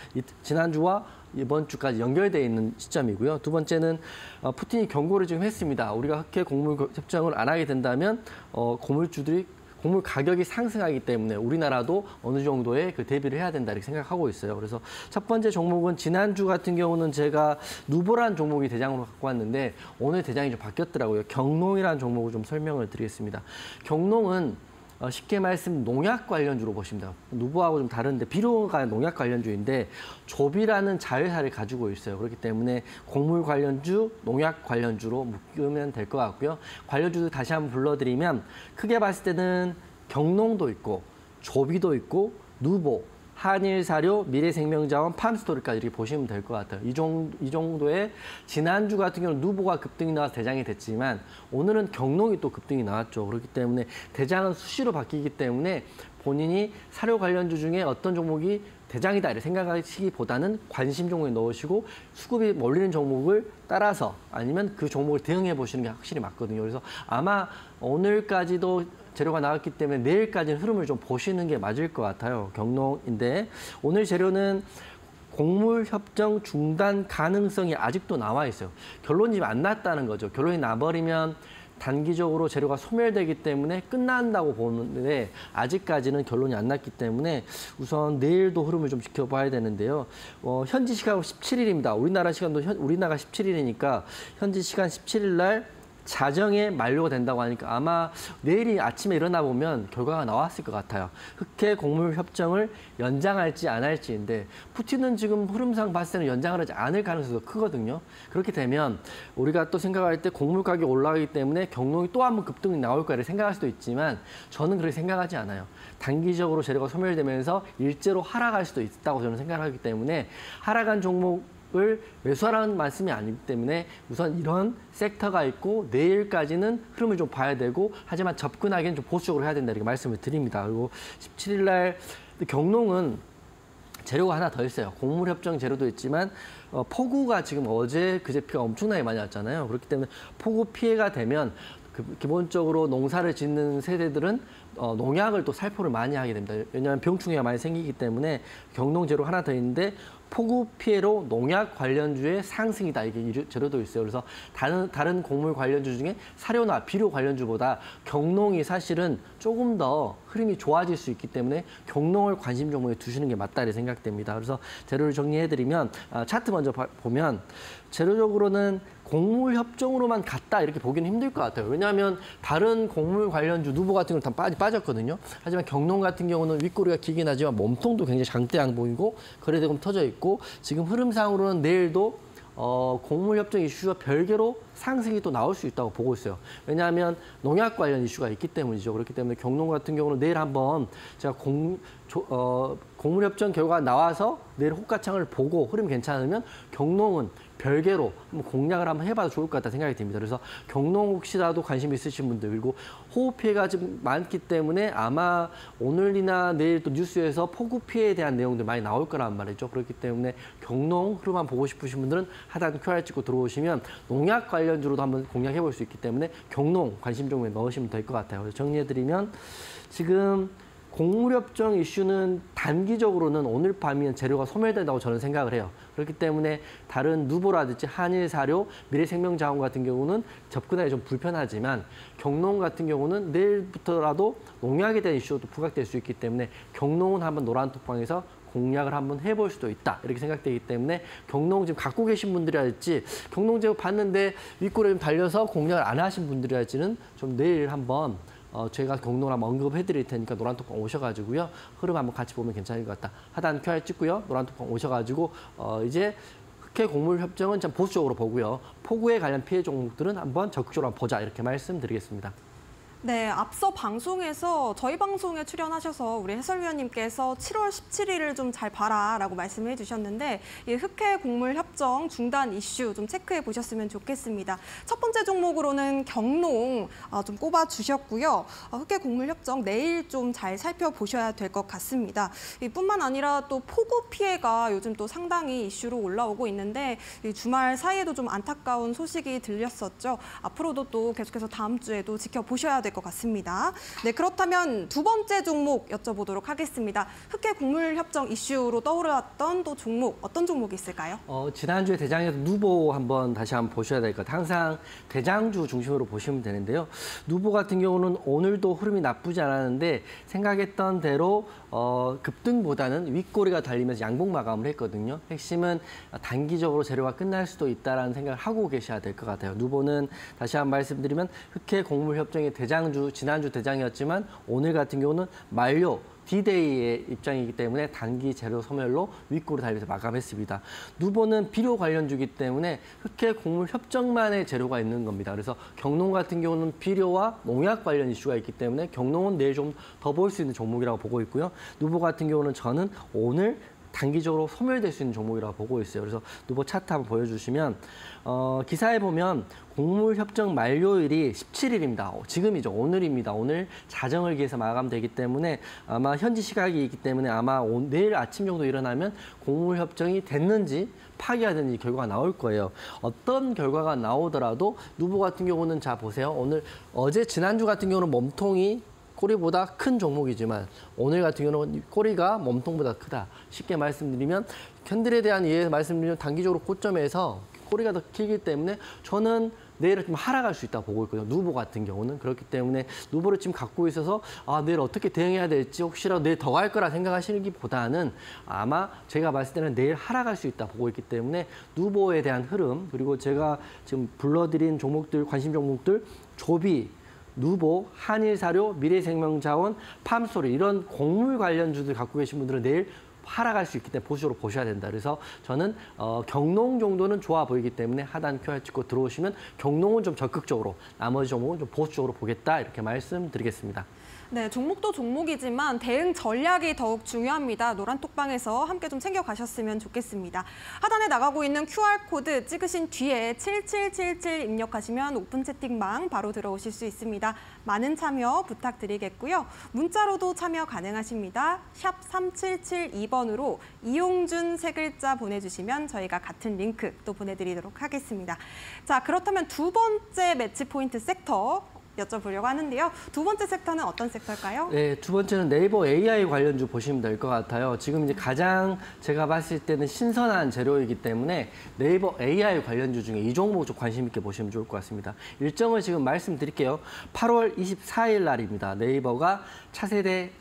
지난주와 이번 주까지 연결되어 있는 시점이고요. 두 번째는 푸틴이 경고를 지금 했습니다. 우리가 흑해 곡물 협정을 안 하게 된다면 곡물 가격이 상승하기 때문에 우리나라도 어느 정도의 그 대비를 해야 된다 이렇게 생각하고 있어요. 그래서 첫 번째 종목은 지난주 같은 경우는 제가 누보란 종목이 대장으로 갖고 왔는데 오늘 대장이 좀 바뀌었더라고요. 경농이라는 종목을 좀 설명을 드리겠습니다. 경농은 쉽게 말씀 농약 관련주로 보십니다. 누보하고 좀 다른데 비료가 농약 관련주인데 조비라는 자회사를 가지고 있어요. 그렇기 때문에 곡물 관련주, 농약 관련주로 묶으면 될 것 같고요. 관련주도 다시 한번 불러드리면 크게 봤을 때는 경농도 있고 조비도 있고 누보, 한일사료, 미래생명자원, 팜스토리까지 이렇게 보시면 될 것 같아요. 이 정도의 지난주 같은 경우는 누보가 급등이 나와서 대장이 됐지만 오늘은 경농이 또 급등이 나왔죠. 그렇기 때문에 대장은 수시로 바뀌기 때문에 본인이 사료 관련주 중에 어떤 종목이 대장이다 이렇게 생각하시기보다는 관심 종목에 넣으시고 수급이 몰리는 종목을 따라서 아니면 그 종목을 대응해 보시는 게 확실히 맞거든요. 그래서 아마 오늘까지도 재료가 나왔기 때문에 내일까지는 흐름을 좀 보시는 게 맞을 것 같아요. 경농인데 오늘 재료는 곡물 협정 중단 가능성이 아직도 나와 있어요. 결론이 안 났다는 거죠. 결론이 나버리면 단기적으로 재료가 소멸되기 때문에 끝난다고 보는데 아직까지는 결론이 안 났기 때문에 우선 내일도 흐름을 좀 지켜봐야 되는데요. 현지 시간 17일입니다. 우리나라 시간도 우리나라가 17일이니까 현지 시간 17일 날 자정에 만료가 된다고 하니까 아마 내일이 아침에 일어나 보면 결과가 나왔을 것 같아요. 흑해 곡물 협정을 연장할지 안 할지인데 푸틴은 지금 흐름상 봤을 때는 연장을 하지 않을 가능성이 크거든요. 그렇게 되면 우리가 또 생각할 때 곡물 가격이 올라가기 때문에 경농이 또 한 번 급등이 나올 거라 생각할 수도 있지만 저는 그렇게 생각하지 않아요. 단기적으로 재료가 소멸되면서 일제로 하락할 수도 있다고 저는 생각하기 때문에 하락한 종목을 매수하라는 말씀이 아니기 때문에 우선 이런 섹터가 있고 내일까지는 흐름을 좀 봐야 되고 하지만 접근하기는 좀 보수적으로 해야 된다 이렇게 말씀을 드립니다. 그리고 17일 날 경농은 재료가 하나 더 있어요. 곡물협정 재료도 있지만 폭우가 지금 어제 그제 비가 엄청나게 많이 왔잖아요. 그렇기 때문에 폭우 피해가 되면 기본적으로 농사를 짓는 세대들은 농약을 또 살포를 많이 하게 됩니다. 왜냐하면 병충해가 많이 생기기 때문에 경농 재료 하나 더 있는데 폭우 피해로 농약 관련주의 상승이다. 이게 재료도 있어요. 그래서 다른 곡물 관련주 중에 사료나 비료 관련주보다 경농이 사실은 조금 더 흐름이 좋아질 수 있기 때문에 경농을 관심 종목에 두시는 게 맞다 이렇게 생각됩니다. 그래서 재료를 정리해드리면 차트 먼저 보면 재료적으로는 곡물 협정으로만 갔다 이렇게 보기는 힘들 것 같아요. 왜냐하면 다른 곡물 관련주 누보 같은 경우는 다 빠졌거든요. 하지만 경농 같은 경우는 윗꼬리가 길긴 하지만 몸통도 굉장히 장대 양봉이고 거래대금 터져 있고 지금 흐름상으로는 내일도 곡물 협정 이슈와 별개로 상승이 또 나올 수 있다고 보고 있어요. 왜냐하면 농약 관련 이슈가 있기 때문이죠. 그렇기 때문에 경농 같은 경우는 내일 한번 제가 곡물 협정 결과가 나와서 내일 호가창을 보고 흐름 괜찮으면 경농은 별개로 공략을 한번 해봐도 좋을 것 같다 생각이 듭니다. 그래서 경농 혹시라도 관심 있으신 분들 그리고 호우 피해가 좀 많기 때문에 아마 오늘이나 내일 또 뉴스에서 폭우 피해에 대한 내용들 많이 나올 거란 말이죠. 그렇기 때문에 경농 흐름만 보고 싶으신 분들은 하단 QR 찍고 들어오시면 농약 관련주로도 한번 공략해 볼 수 있기 때문에 경농 관심 종목에 넣으시면 될 것 같아요. 그래서 정리해드리면 지금 곡물협정 이슈는 단기적으로는 오늘 밤이면 재료가 소멸된다고 저는 생각을 해요. 그렇기 때문에 다른 누보라든지 한일사료, 미래생명자원 같은 경우는 접근하기 좀 불편하지만 경농 같은 경우는 내일부터라도 농약에 대한 이슈도 부각될 수 있기 때문에 경농은 한번 노란톡방에서 공략을 한번 해볼 수도 있다 이렇게 생각되기 때문에 경농 지금 갖고 계신 분들이랄지 경농 제가 봤는데 윗골에 좀 달려서 공략을 안 하신 분들이랄지는 좀 내일 한번 제가 경농을 한번 언급해 드릴 테니까 노란톡방 오셔가지고요. 흐름 한번 같이 보면 괜찮을 것 같다. 하단 QR 찍고요. 노란톡방 오셔가지고 이제 흑해 곡물 협정은 좀 보수적으로 보고요. 폭우에 관련 피해 종목들은 한번 적극적으로 한번 보자 이렇게 말씀드리겠습니다. 네, 앞서 방송에서 저희 방송에 출연하셔서 우리 해설위원님께서 7월 17일을 좀 잘 봐라라고 말씀을 해주셨는데 이 흑해 곡물 협정 중단 이슈 좀 체크해 보셨으면 좋겠습니다. 첫 번째 종목으로는 경농 좀 꼽아 주셨고요. 흑해 곡물 협정 내일 좀 잘 살펴보셔야 될 것 같습니다. 뿐만 아니라 또 폭우 피해가 요즘 또 상당히 이슈로 올라오고 있는데 이 주말 사이에도 좀 안타까운 소식이 들렸었죠. 앞으로도 또 계속해서 다음 주에도 지켜보셔야 될 것 같습니다. 네, 그렇다면 두 번째 종목 여쭤보도록 하겠습니다. 흑해 곡물 협정 이슈로 떠올랐던 또 종목, 어떤 종목이 있을까요? 지난주에 대장에서 누보 다시 한번 보셔야 될 것 같아요. 항상 대장주 중심으로 보시면 되는데요. 누보 같은 경우는 오늘도 흐름이 나쁘지 않았는데 생각했던 대로 급등보다는 윗꼬리가 달리면서 양봉 마감을 했거든요. 핵심은 단기적으로 재료가 끝날 수도 있다는 생각을 하고 계셔야 될 것 같아요. 누보는 다시 한번 말씀드리면 흑해 곡물 협정의 대장주, 지난주 대장이었지만 오늘 같은 경우는 만료, D-Day의 입장이기 때문에 단기 재료 소멸로 윗골을 달려서 마감했습니다. 누보는 비료 관련주이기 때문에 흑해 곡물 협정만의 재료가 있는 겁니다. 그래서 경농 같은 경우는 비료와 농약 관련 이슈가 있기 때문에 경농은 내일 좀 더 볼 수 있는 종목이라고 보고 있고요. 누보 같은 경우는 저는 오늘 단기적으로 소멸될 수 있는 종목이라고 보고 있어요. 그래서 누보 차트 한번 보여주시면 기사에 보면 곡물 협정 만료일이 17일입니다. 지금이죠. 오늘입니다. 오늘 자정을 기해서 마감되기 때문에 아마 현지 시각이기 때문에 아마 내일 아침 정도 일어나면 곡물 협정이 됐는지 파기하든지 결과가 나올 거예요. 어떤 결과가 나오더라도 누보 같은 경우는 자 보세요. 지난주 같은 경우는 몸통이 꼬리보다 큰 종목이지만 오늘 같은 경우는 꼬리가 몸통보다 크다. 쉽게 말씀드리면 캔들에 대한 이해 말씀드리면 단기적으로 고점에서 꼬리가 더 길기 때문에 저는 내일은 좀 하락할 수 있다고 보고 있거든요. 누보 같은 경우는. 그렇기 때문에 누보를 지금 갖고 있어서 내일 어떻게 대응해야 될지 혹시라도 내일 더 갈 거라 생각하시기보다는 아마 제가 봤을 때는 내일 하락할 수 있다 보고 있기 때문에 누보에 대한 흐름 그리고 제가 지금 불러드린 종목들, 관심 종목들, 조비, 누보, 한일사료, 미래생명자원, 팜소리 이런 곡물 관련주들 갖고 계신 분들은 내일 하락할 수 있기 때문에 보수적으로 보셔야 된다. 그래서 저는 경농 정도는 좋아 보이기 때문에 하단 QR 찍고 들어오시면 경농은 좀 적극적으로, 나머지 종목은 좀 보수적으로 보겠다 이렇게 말씀드리겠습니다. 네, 종목도 종목이지만 대응 전략이 더욱 중요합니다. 노란톡방에서 함께 좀 챙겨가셨으면 좋겠습니다. 하단에 나가고 있는 QR코드 찍으신 뒤에 7777 입력하시면 오픈 채팅방 바로 들어오실 수 있습니다. 많은 참여 부탁드리겠고요. 문자로도 참여 가능하십니다. 샵 3772번으로 이용준 세 글자 보내주시면 저희가 같은 링크 또 보내드리도록 하겠습니다. 자, 그렇다면 두 번째 매치 포인트 섹터 여쭤보려고 하는데요. 두 번째 섹터는 어떤 섹터일까요? 네, 두 번째는 네이버 AI 관련주 보시면 될 것 같아요. 지금 이제 가장 제가 봤을 때는 신선한 재료이기 때문에 네이버 AI 관련주 중에 이 종목 좀 관심 있게 보시면 좋을 것 같습니다. 일정을 지금 말씀드릴게요. 8월 24일 날입니다. 네이버가 차세대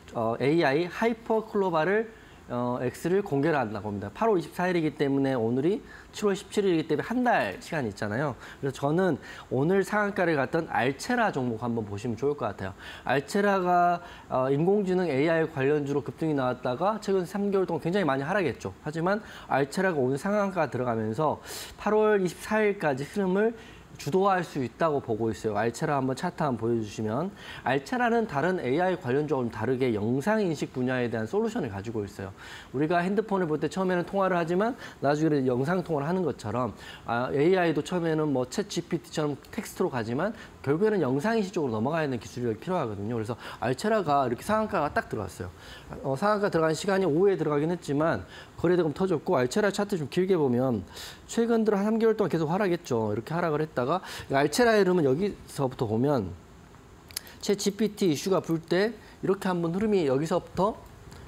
AI 하이퍼 클로바를 X를 공개를 한다고 합니다. 8월 24일이기 때문에 오늘이 7월 17일이기 때문에 한 달 시간이 있잖아요. 그래서 저는 오늘 상한가를 갔던 알체라 종목 한번 보시면 좋을 것 같아요. 알체라가 인공지능 AI 관련주로 급등이 나왔다가 최근 3개월 동안 굉장히 많이 하락했죠. 하지만 알체라가 오늘 상한가 들어가면서 8월 24일까지 흐름을 주도할 수 있다고 보고 있어요. 알체라 한번 차트 한번 보여주시면 알체라는 다른 AI 관련주와 다르게 영상인식 분야에 대한 솔루션을 가지고 있어요. 우리가 핸드폰을 볼 때 처음에는 통화를 하지만 나중에는 영상 통화를 하는 것처럼 AI도 처음에는 뭐 챗 GPT처럼 텍스트로 가지만 결국에는 영상인식 쪽으로 넘어가야 하는 기술이 필요하거든요. 그래서 알체라가 이렇게 상한가가 딱 들어갔어요. 상한가 들어간 시간이 오후에 들어가긴 했지만 거래대금 터졌고 알체라 차트 좀 길게 보면 최근 들어 한 3개월 동안 계속 하락했죠. 이렇게 하락을 했다가 알체라의 흐름은 여기서부터 보면 챗 GPT 이슈가 불 때 이렇게 한번 흐름이 여기서부터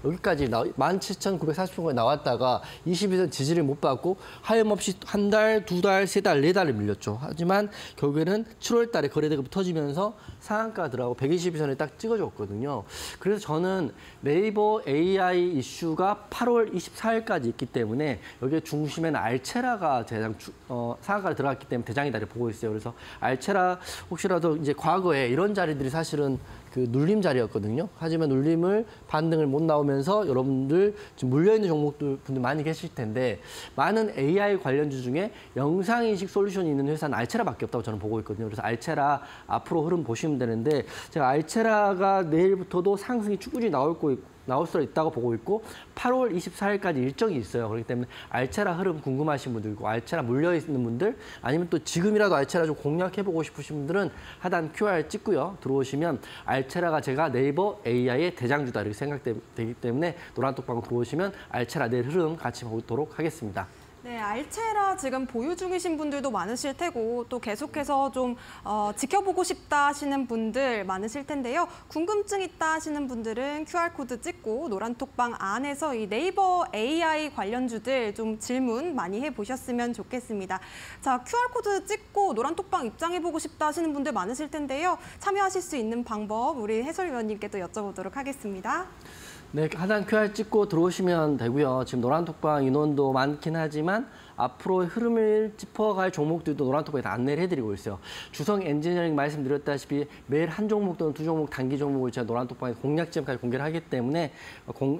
여기까지 17,940원까지 나왔다가 22선 지지를 못 받고 하염없이 한 달, 두 달, 세 달, 네 달을 밀렸죠. 하지만 결국에는 7월 달에 거래대금이 터지면서 상한가 들어가고 122선에 딱 찍어줬거든요. 그래서 저는 네이버 AI 이슈가 8월 24일까지 있기 때문에 여기에 중심에는 알체라가 상한가를 들어갔기 때문에 대장이다를 보고 있어요. 그래서 알체라 혹시라도 이제 과거에 이런 자리들이 사실은 그 눌림 자리였거든요. 하지만 눌림을 반등을 못 나오면서 여러분들 지금 물려있는 종목들 분들 많이 계실 텐데 많은 AI 관련주 중에 영상인식 솔루션이 있는 회사는 알체라밖에 없다고 저는 보고 있거든요. 그래서 알체라 앞으로 흐름 보시면 되는데 제가 알체라가 내일부터도 상승이 꾸준히 나올 수 있다고 보고 있고 8월 24일까지 일정이 있어요. 그렇기 때문에 알체라 흐름 궁금하신 분들 있고 알체라 물려있는 분들 아니면 또 지금이라도 알체라 좀 공략해보고 싶으신 분들은 하단 QR 찍고요. 들어오시면 알체라가 제가 네이버 AI의 대장주다 이렇게 생각되기 때문에 노란톡방 들어오시면 알체라 내일 흐름 같이 보도록 하겠습니다. 네, 알체라 지금 보유 중이신 분들도 많으실 테고 또 계속해서 좀 지켜보고 싶다 하시는 분들 많으실 텐데요. 궁금증 있다 하시는 분들은 QR코드 찍고 노란톡방 안에서 이 네이버 AI 관련주들 좀 질문 많이 해보셨으면 좋겠습니다. 자, QR코드 찍고 노란톡방 입장해보고 싶다 하시는 분들 많으실 텐데요. 참여하실 수 있는 방법 우리 해설위원님께 또 여쭤보도록 하겠습니다. 네, 하단 QR 찍고 들어오시면 되고요. 지금 노란톡방 인원도 많긴 하지만 앞으로의 흐름을 짚어갈 종목들도 노란톡방에서 안내를 해드리고 있어요. 주성 엔지니어링 말씀드렸다시피 매일 한 종목 또는 두 종목 단기 종목을 제가 노란톡방에서 공략 지점까지 공개를 하기 때문에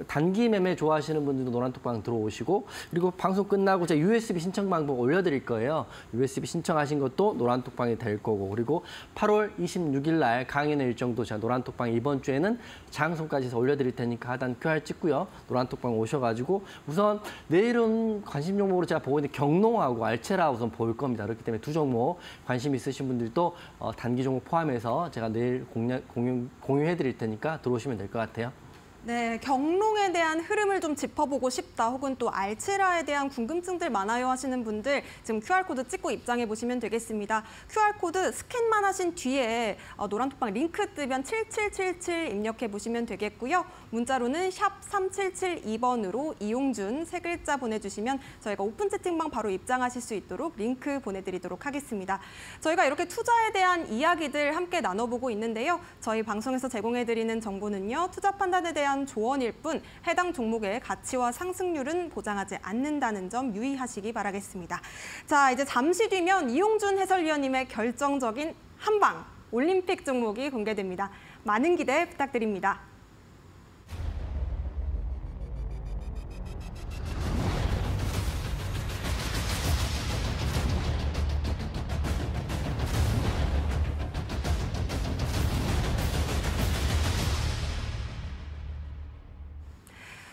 단기 매매 좋아하시는 분들도 노란톡방 들어오시고 그리고 방송 끝나고 제가 USB 신청 방법 올려드릴 거예요. USB 신청하신 것도 노란톡방이 될 거고 그리고 8월 26일 날 강연의 일정도 제가 노란톡방 이번 주에는 장소까지 해서 올려드릴 테니까 하단 QR 찍고요. 노란톡방 오셔가지고 우선 내일은 관심 종목으로 제가 보고 있는 경농하고 알체라 우선 보일 겁니다. 그렇기 때문에 두 종목 관심 있으신 분들도 단기 종목 포함해서 제가 내일 공유해드릴 테니까 들어오시면 될 것 같아요. 네, 경롱에 대한 흐름을 좀 짚어보고 싶다 혹은 또 알체라에 대한 궁금증들 많아요 하시는 분들 지금 QR코드 찍고 입장해 보시면 되겠습니다. QR코드 스캔만 하신 뒤에 노란톡방 링크 뜨면 7777 입력해 보시면 되겠고요. 문자로는 샵 3772번으로 이용준 세 글자 보내주시면 저희가 오픈 채팅방 바로 입장하실 수 있도록 링크 보내드리도록 하겠습니다. 저희가 이렇게 투자에 대한 이야기들 함께 나눠보고 있는데요. 저희 방송에서 제공해드리는 정보는요. 투자 판단에 대한 조언일 뿐 해당 종목의 가치와 상승률은 보장하지 않는다는 점 유의하시기 바라겠습니다. 자, 이제 잠시 뒤면 이용준 해설위원님의 결정적인 한방 올림픽 종목이 공개됩니다. 많은 기대 부탁드립니다.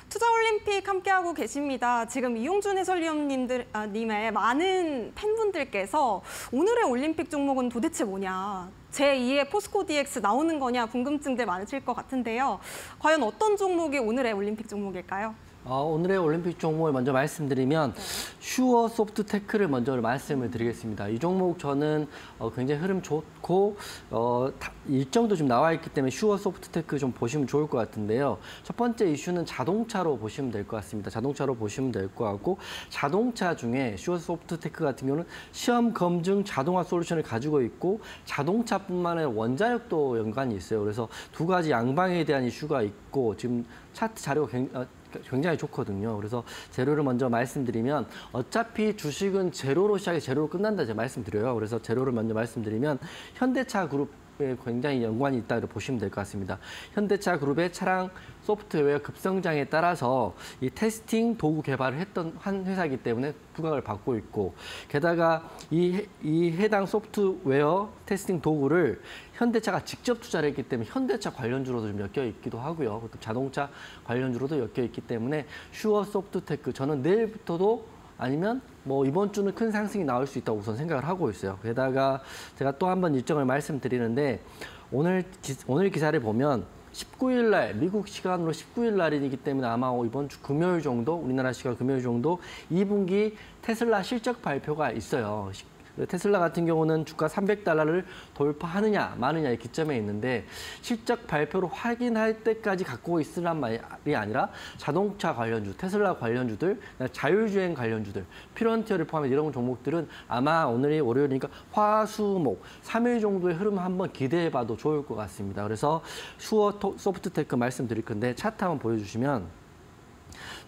투자올림픽 함께하고 계십니다. 지금 이용준 해설위원님의 많은 팬분들께서 오늘의 올림픽 종목은 도대체 뭐냐, 제2의 포스코 DX 나오는 거냐 궁금증들 많으실 것 같은데요. 과연 어떤 종목이 오늘의 올림픽 종목일까요? 오늘의 올림픽 종목을 먼저 말씀드리면 슈어 소프트테크를 먼저 말씀을 드리겠습니다. 이 종목 저는 굉장히 흐름 좋고 일정도 좀 나와 있기 때문에 슈어 소프트테크 좀 보시면 좋을 것 같은데요. 첫 번째 이슈는 자동차로 보시면 될 것 같습니다. 자동차로 보시면 될 것 같고 자동차 중에 슈어 소프트테크 같은 경우는 시험 검증 자동화 솔루션을 가지고 있고 자동차뿐만 아니라 원자력도 연관이 있어요. 그래서 두 가지 양방에 대한 이슈가 있고 지금 차트 자료가 굉장히 좋거든요. 그래서 재료를 먼저 말씀드리면 어차피 주식은 제로로 시작해 제로로 끝난다 제가 말씀드려요. 그래서 재료를 먼저 말씀드리면 현대차 그룹에 굉장히 연관이 있다고 보시면 될 것 같습니다. 현대차 그룹의 차량 소프트웨어 급성장에 따라서 이 테스팅 도구 개발을 했던 한 회사이기 때문에 부각을 받고 있고 게다가 이 해당 소프트웨어 테스팅 도구를 현대차가 직접 투자를 했기 때문에 현대차 관련주로도 좀 엮여 있기도 하고요. 또 자동차 관련주로도 엮여 있기 때문에 슈어 소프트테크 저는 내일부터도 아니면 뭐 이번 주는 큰 상승이 나올 수 있다고 우선 생각을 하고 있어요. 게다가 제가 또 한 번 일정을 말씀드리는데 오늘 기사를 보면 19일 날 미국 시간으로 19일 날이기 때문에 아마 이번 주 금요일 정도 우리나라 시간 금요일 정도 2분기 테슬라 실적 발표가 있어요. 테슬라 같은 경우는 주가 $300를 돌파하느냐 마느냐의 기점에 있는데 실적 발표를 확인할 때까지 갖고 있으란 말이 아니라 자동차 관련주, 테슬라 관련주들, 자율주행 관련주들, 피런티어를 포함해 이런 종목들은 아마 오늘이 월요일이니까 화수목 3일 정도의 흐름 한번 기대해봐도 좋을 것 같습니다. 그래서 슈어 소프트테크 말씀드릴 건데 차트 한번 보여주시면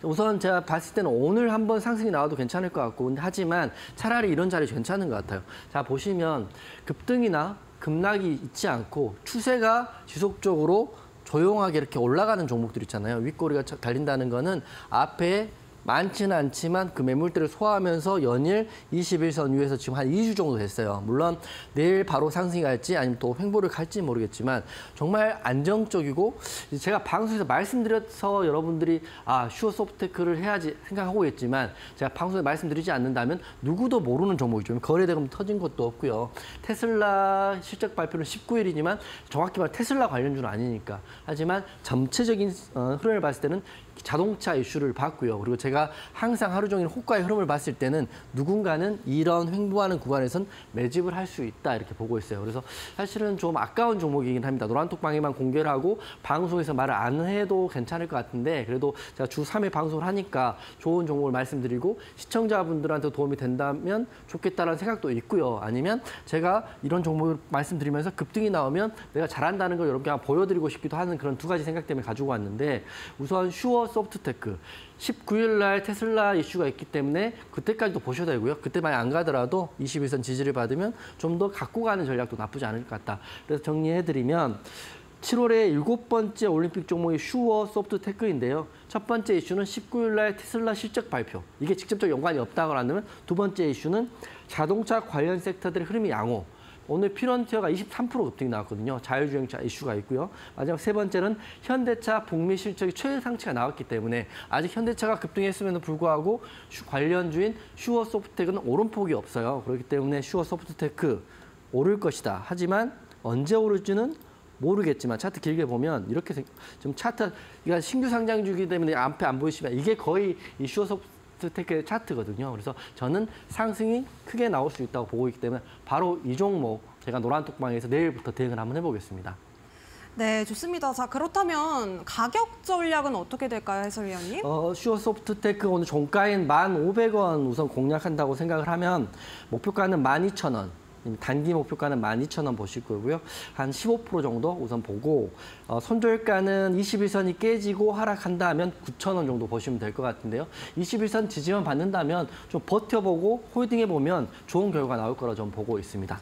우선 제가 봤을 때는 오늘 한번 상승이 나와도 괜찮을 것 같고 하지만 차라리 이런 자리 괜찮은 것 같아요. 자 보시면 급등이나 급락이 있지 않고 추세가 지속적으로 조용하게 이렇게 올라가는 종목들 있잖아요. 윗꼬리가 달린다는 거는 앞에 많지는 않지만 그 매물대를 소화하면서 연일 21선 위에서 지금 한 2주 정도 됐어요. 물론 내일 바로 상승이 갈지 아니면 또 횡보를 갈지 모르겠지만 정말 안정적이고 제가 방송에서 말씀드려서 여러분들이 슈어 소프트테크를 해야지 생각하고 있지만 제가 방송에 말씀드리지 않는다면 누구도 모르는 종목이죠. 거래대금 터진 것도 없고요. 테슬라 실적 발표는 19일이지만 정확히 말하면 테슬라 관련주는 아니니까. 하지만 전체적인 흐름을 봤을 때는 자동차 이슈를 봤고요. 그리고 제가 항상 하루 종일 호가의 흐름을 봤을 때는 누군가는 이런 횡보하는 구간에선 매집을 할 수 있다 이렇게 보고 있어요. 그래서 사실은 좀 아까운 종목이긴 합니다. 노란톡방에만 공개를 하고 방송에서 말을 안 해도 괜찮을 것 같은데 그래도 제가 주 3회 방송을 하니까 좋은 종목을 말씀드리고 시청자분들한테 도움이 된다면 좋겠다라는 생각도 있고요. 아니면 제가 이런 종목을 말씀드리면서 급등이 나오면 내가 잘한다는 걸 여러분께 보여드리고 싶기도 하는 그런 두 가지 생각 때문에 가지고 왔는데 우선 슈어 소프트테크 19일 날 테슬라 이슈가 있기 때문에 그때까지도 보셔야 되고요. 그때만 안 가더라도 21선 지지를 받으면 좀 더 갖고 가는 전략도 나쁘지 않을 것 같다. 그래서 정리해드리면 7월에 7번째 올림픽 종목이 슈어 소프트테크인데요. 첫 번째 이슈는 19일 날 테슬라 실적 발표. 이게 직접적 연관이 없다고 한다면 두 번째 이슈는 자동차 관련 섹터들의 흐름이 양호. 오늘 피런티어가 23% 급등이 나왔거든요. 자율주행차 이슈가 있고요. 마지막 세 번째는 현대차 북미 실적이 최상치가 나왔기 때문에 아직 현대차가 급등했음에도 불구하고 관련주인 슈어 소프트테크는 오름폭이 없어요. 그렇기 때문에 슈어 소프트테크 오를 것이다. 하지만 언제 오를지는 모르겠지만 차트 길게 보면 이렇게 좀 차트 이거 신규 상장주기 때문에 앞에 안 보이시면 이게 거의 이 슈어 소프트테크의 차트거든요. 그래서 저는 상승이 크게 나올 수 있다고 보고 있기 때문에 바로 이 종목 제가 노란톡방에서 내일부터 대응을 한번 해보겠습니다. 네, 좋습니다. 자, 그렇다면 가격 전략은 어떻게 될까요, 해설위원님? 슈어 소프트테크 오늘 종가인 1,500원 우선 공략한다고 생각을 하면 목표가는 12,000원. 단기 목표가는 12,000원 보실 거고요. 한 15% 정도 우선 보고 손절가는 21선이 깨지고 하락한다면 9,000원 정도 보시면 될 것 같은데요. 21선 지지만 받는다면 좀 버텨보고 홀딩해보면 좋은 결과가 나올 거라 좀 보고 있습니다.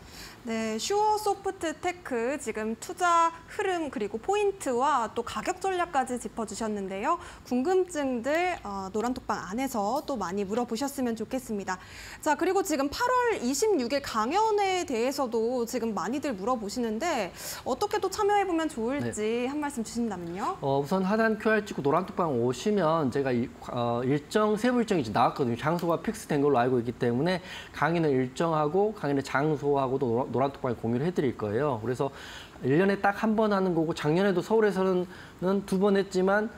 네, 슈어 소프트테크 지금 투자 흐름 그리고 포인트와 또 가격 전략까지 짚어주셨는데요. 궁금증들 노란톡방 안에서 또 많이 물어보셨으면 좋겠습니다. 자, 그리고 지금 8월 26일 강연에 대해서도 지금 많이들 물어보시는데 어떻게 또 참여해보면 좋을지 한 말씀 주신다면요. 우선 하단 QR 찍고 노란톡방 오시면 제가 일정 세부 일정이 이제 나왔거든요. 장소가 픽스된 걸로 알고 있기 때문에 강의는 일정하고 강의는 장소하고도 노란톡방에 공유를 해드릴 거예요. 그래서 1년에 딱 한 번 하는 거고 작년에도 서울에서는 2번 했지만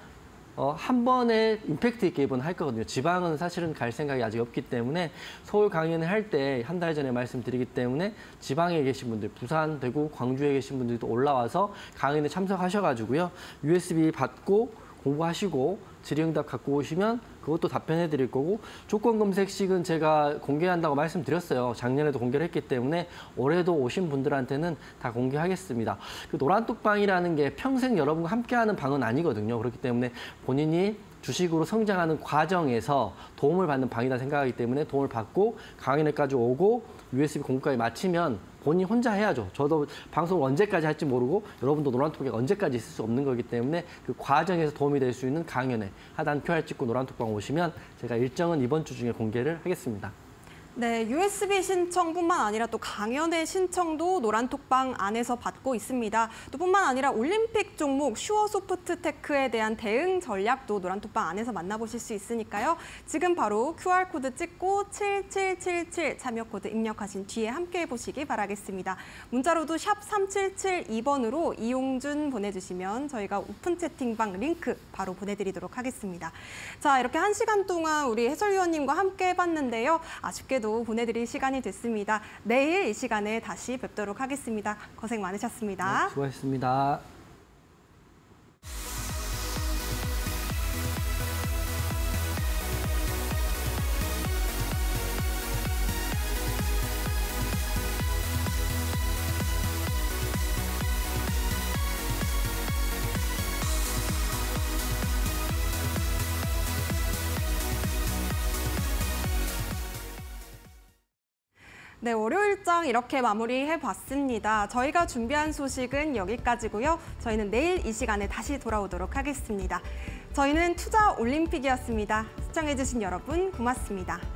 한 번에 임팩트 있게 이번 할 거거든요. 지방은 사실은 갈 생각이 아직 없기 때문에 서울 강연을 할 때 한 달 전에 말씀드리기 때문에 지방에 계신 분들, 부산, 대구, 광주에 계신 분들도 올라와서 강연에 참석하셔가지고요. USB 받고 공부하시고 질의응답 갖고 오시면 그것도 답변해 드릴 거고 조건 검색식은 제가 공개한다고 말씀드렸어요. 작년에도 공개를 했기 때문에 올해도 오신 분들한테는 다 공개하겠습니다. 그 노란톡방이라는 게 평생 여러분과 함께하는 방은 아니거든요. 그렇기 때문에 본인이 주식으로 성장하는 과정에서 도움을 받는 방이다 생각하기 때문에 도움을 받고 강연회까지 오고 USB 공부까지 마치면 본인 혼자 해야죠. 저도 방송을 언제까지 할지 모르고 여러분도 노란톡방에 언제까지 있을 수 없는 거기 때문에 그 과정에서 도움이 될 수 있는 강연회 하단 QR 찍고 노란톡방 오시면 제가 일정은 이번 주 중에 공개를 하겠습니다. 네, USB 신청뿐만 아니라 또 강연의 신청도 노란톡방 안에서 받고 있습니다. 또 뿐만 아니라 올림픽 종목 슈어 소프트테크에 대한 대응 전략도 노란톡방 안에서 만나보실 수 있으니까요. 지금 바로 QR코드 찍고 7777 참여 코드 입력하신 뒤에 함께 해보시기 바라겠습니다. 문자로도 샵 3772번으로 이용준 보내주시면 저희가 오픈 채팅방 링크 바로 보내드리도록 하겠습니다. 자, 이렇게 1시간 동안 우리 해설위원님과 함께 해봤는데요. 아쉽게도 보내드릴 시간이 됐습니다. 내일 이 시간에 다시 뵙도록 하겠습니다. 고생 많으셨습니다. 네, 수고하셨습니다. 네, 월요일 일정 이렇게 마무리해봤습니다. 저희가 준비한 소식은 여기까지고요. 저희는 내일 이 시간에 다시 돌아오도록 하겠습니다. 저희는 투자 올림픽이었습니다. 시청해주신 여러분 고맙습니다.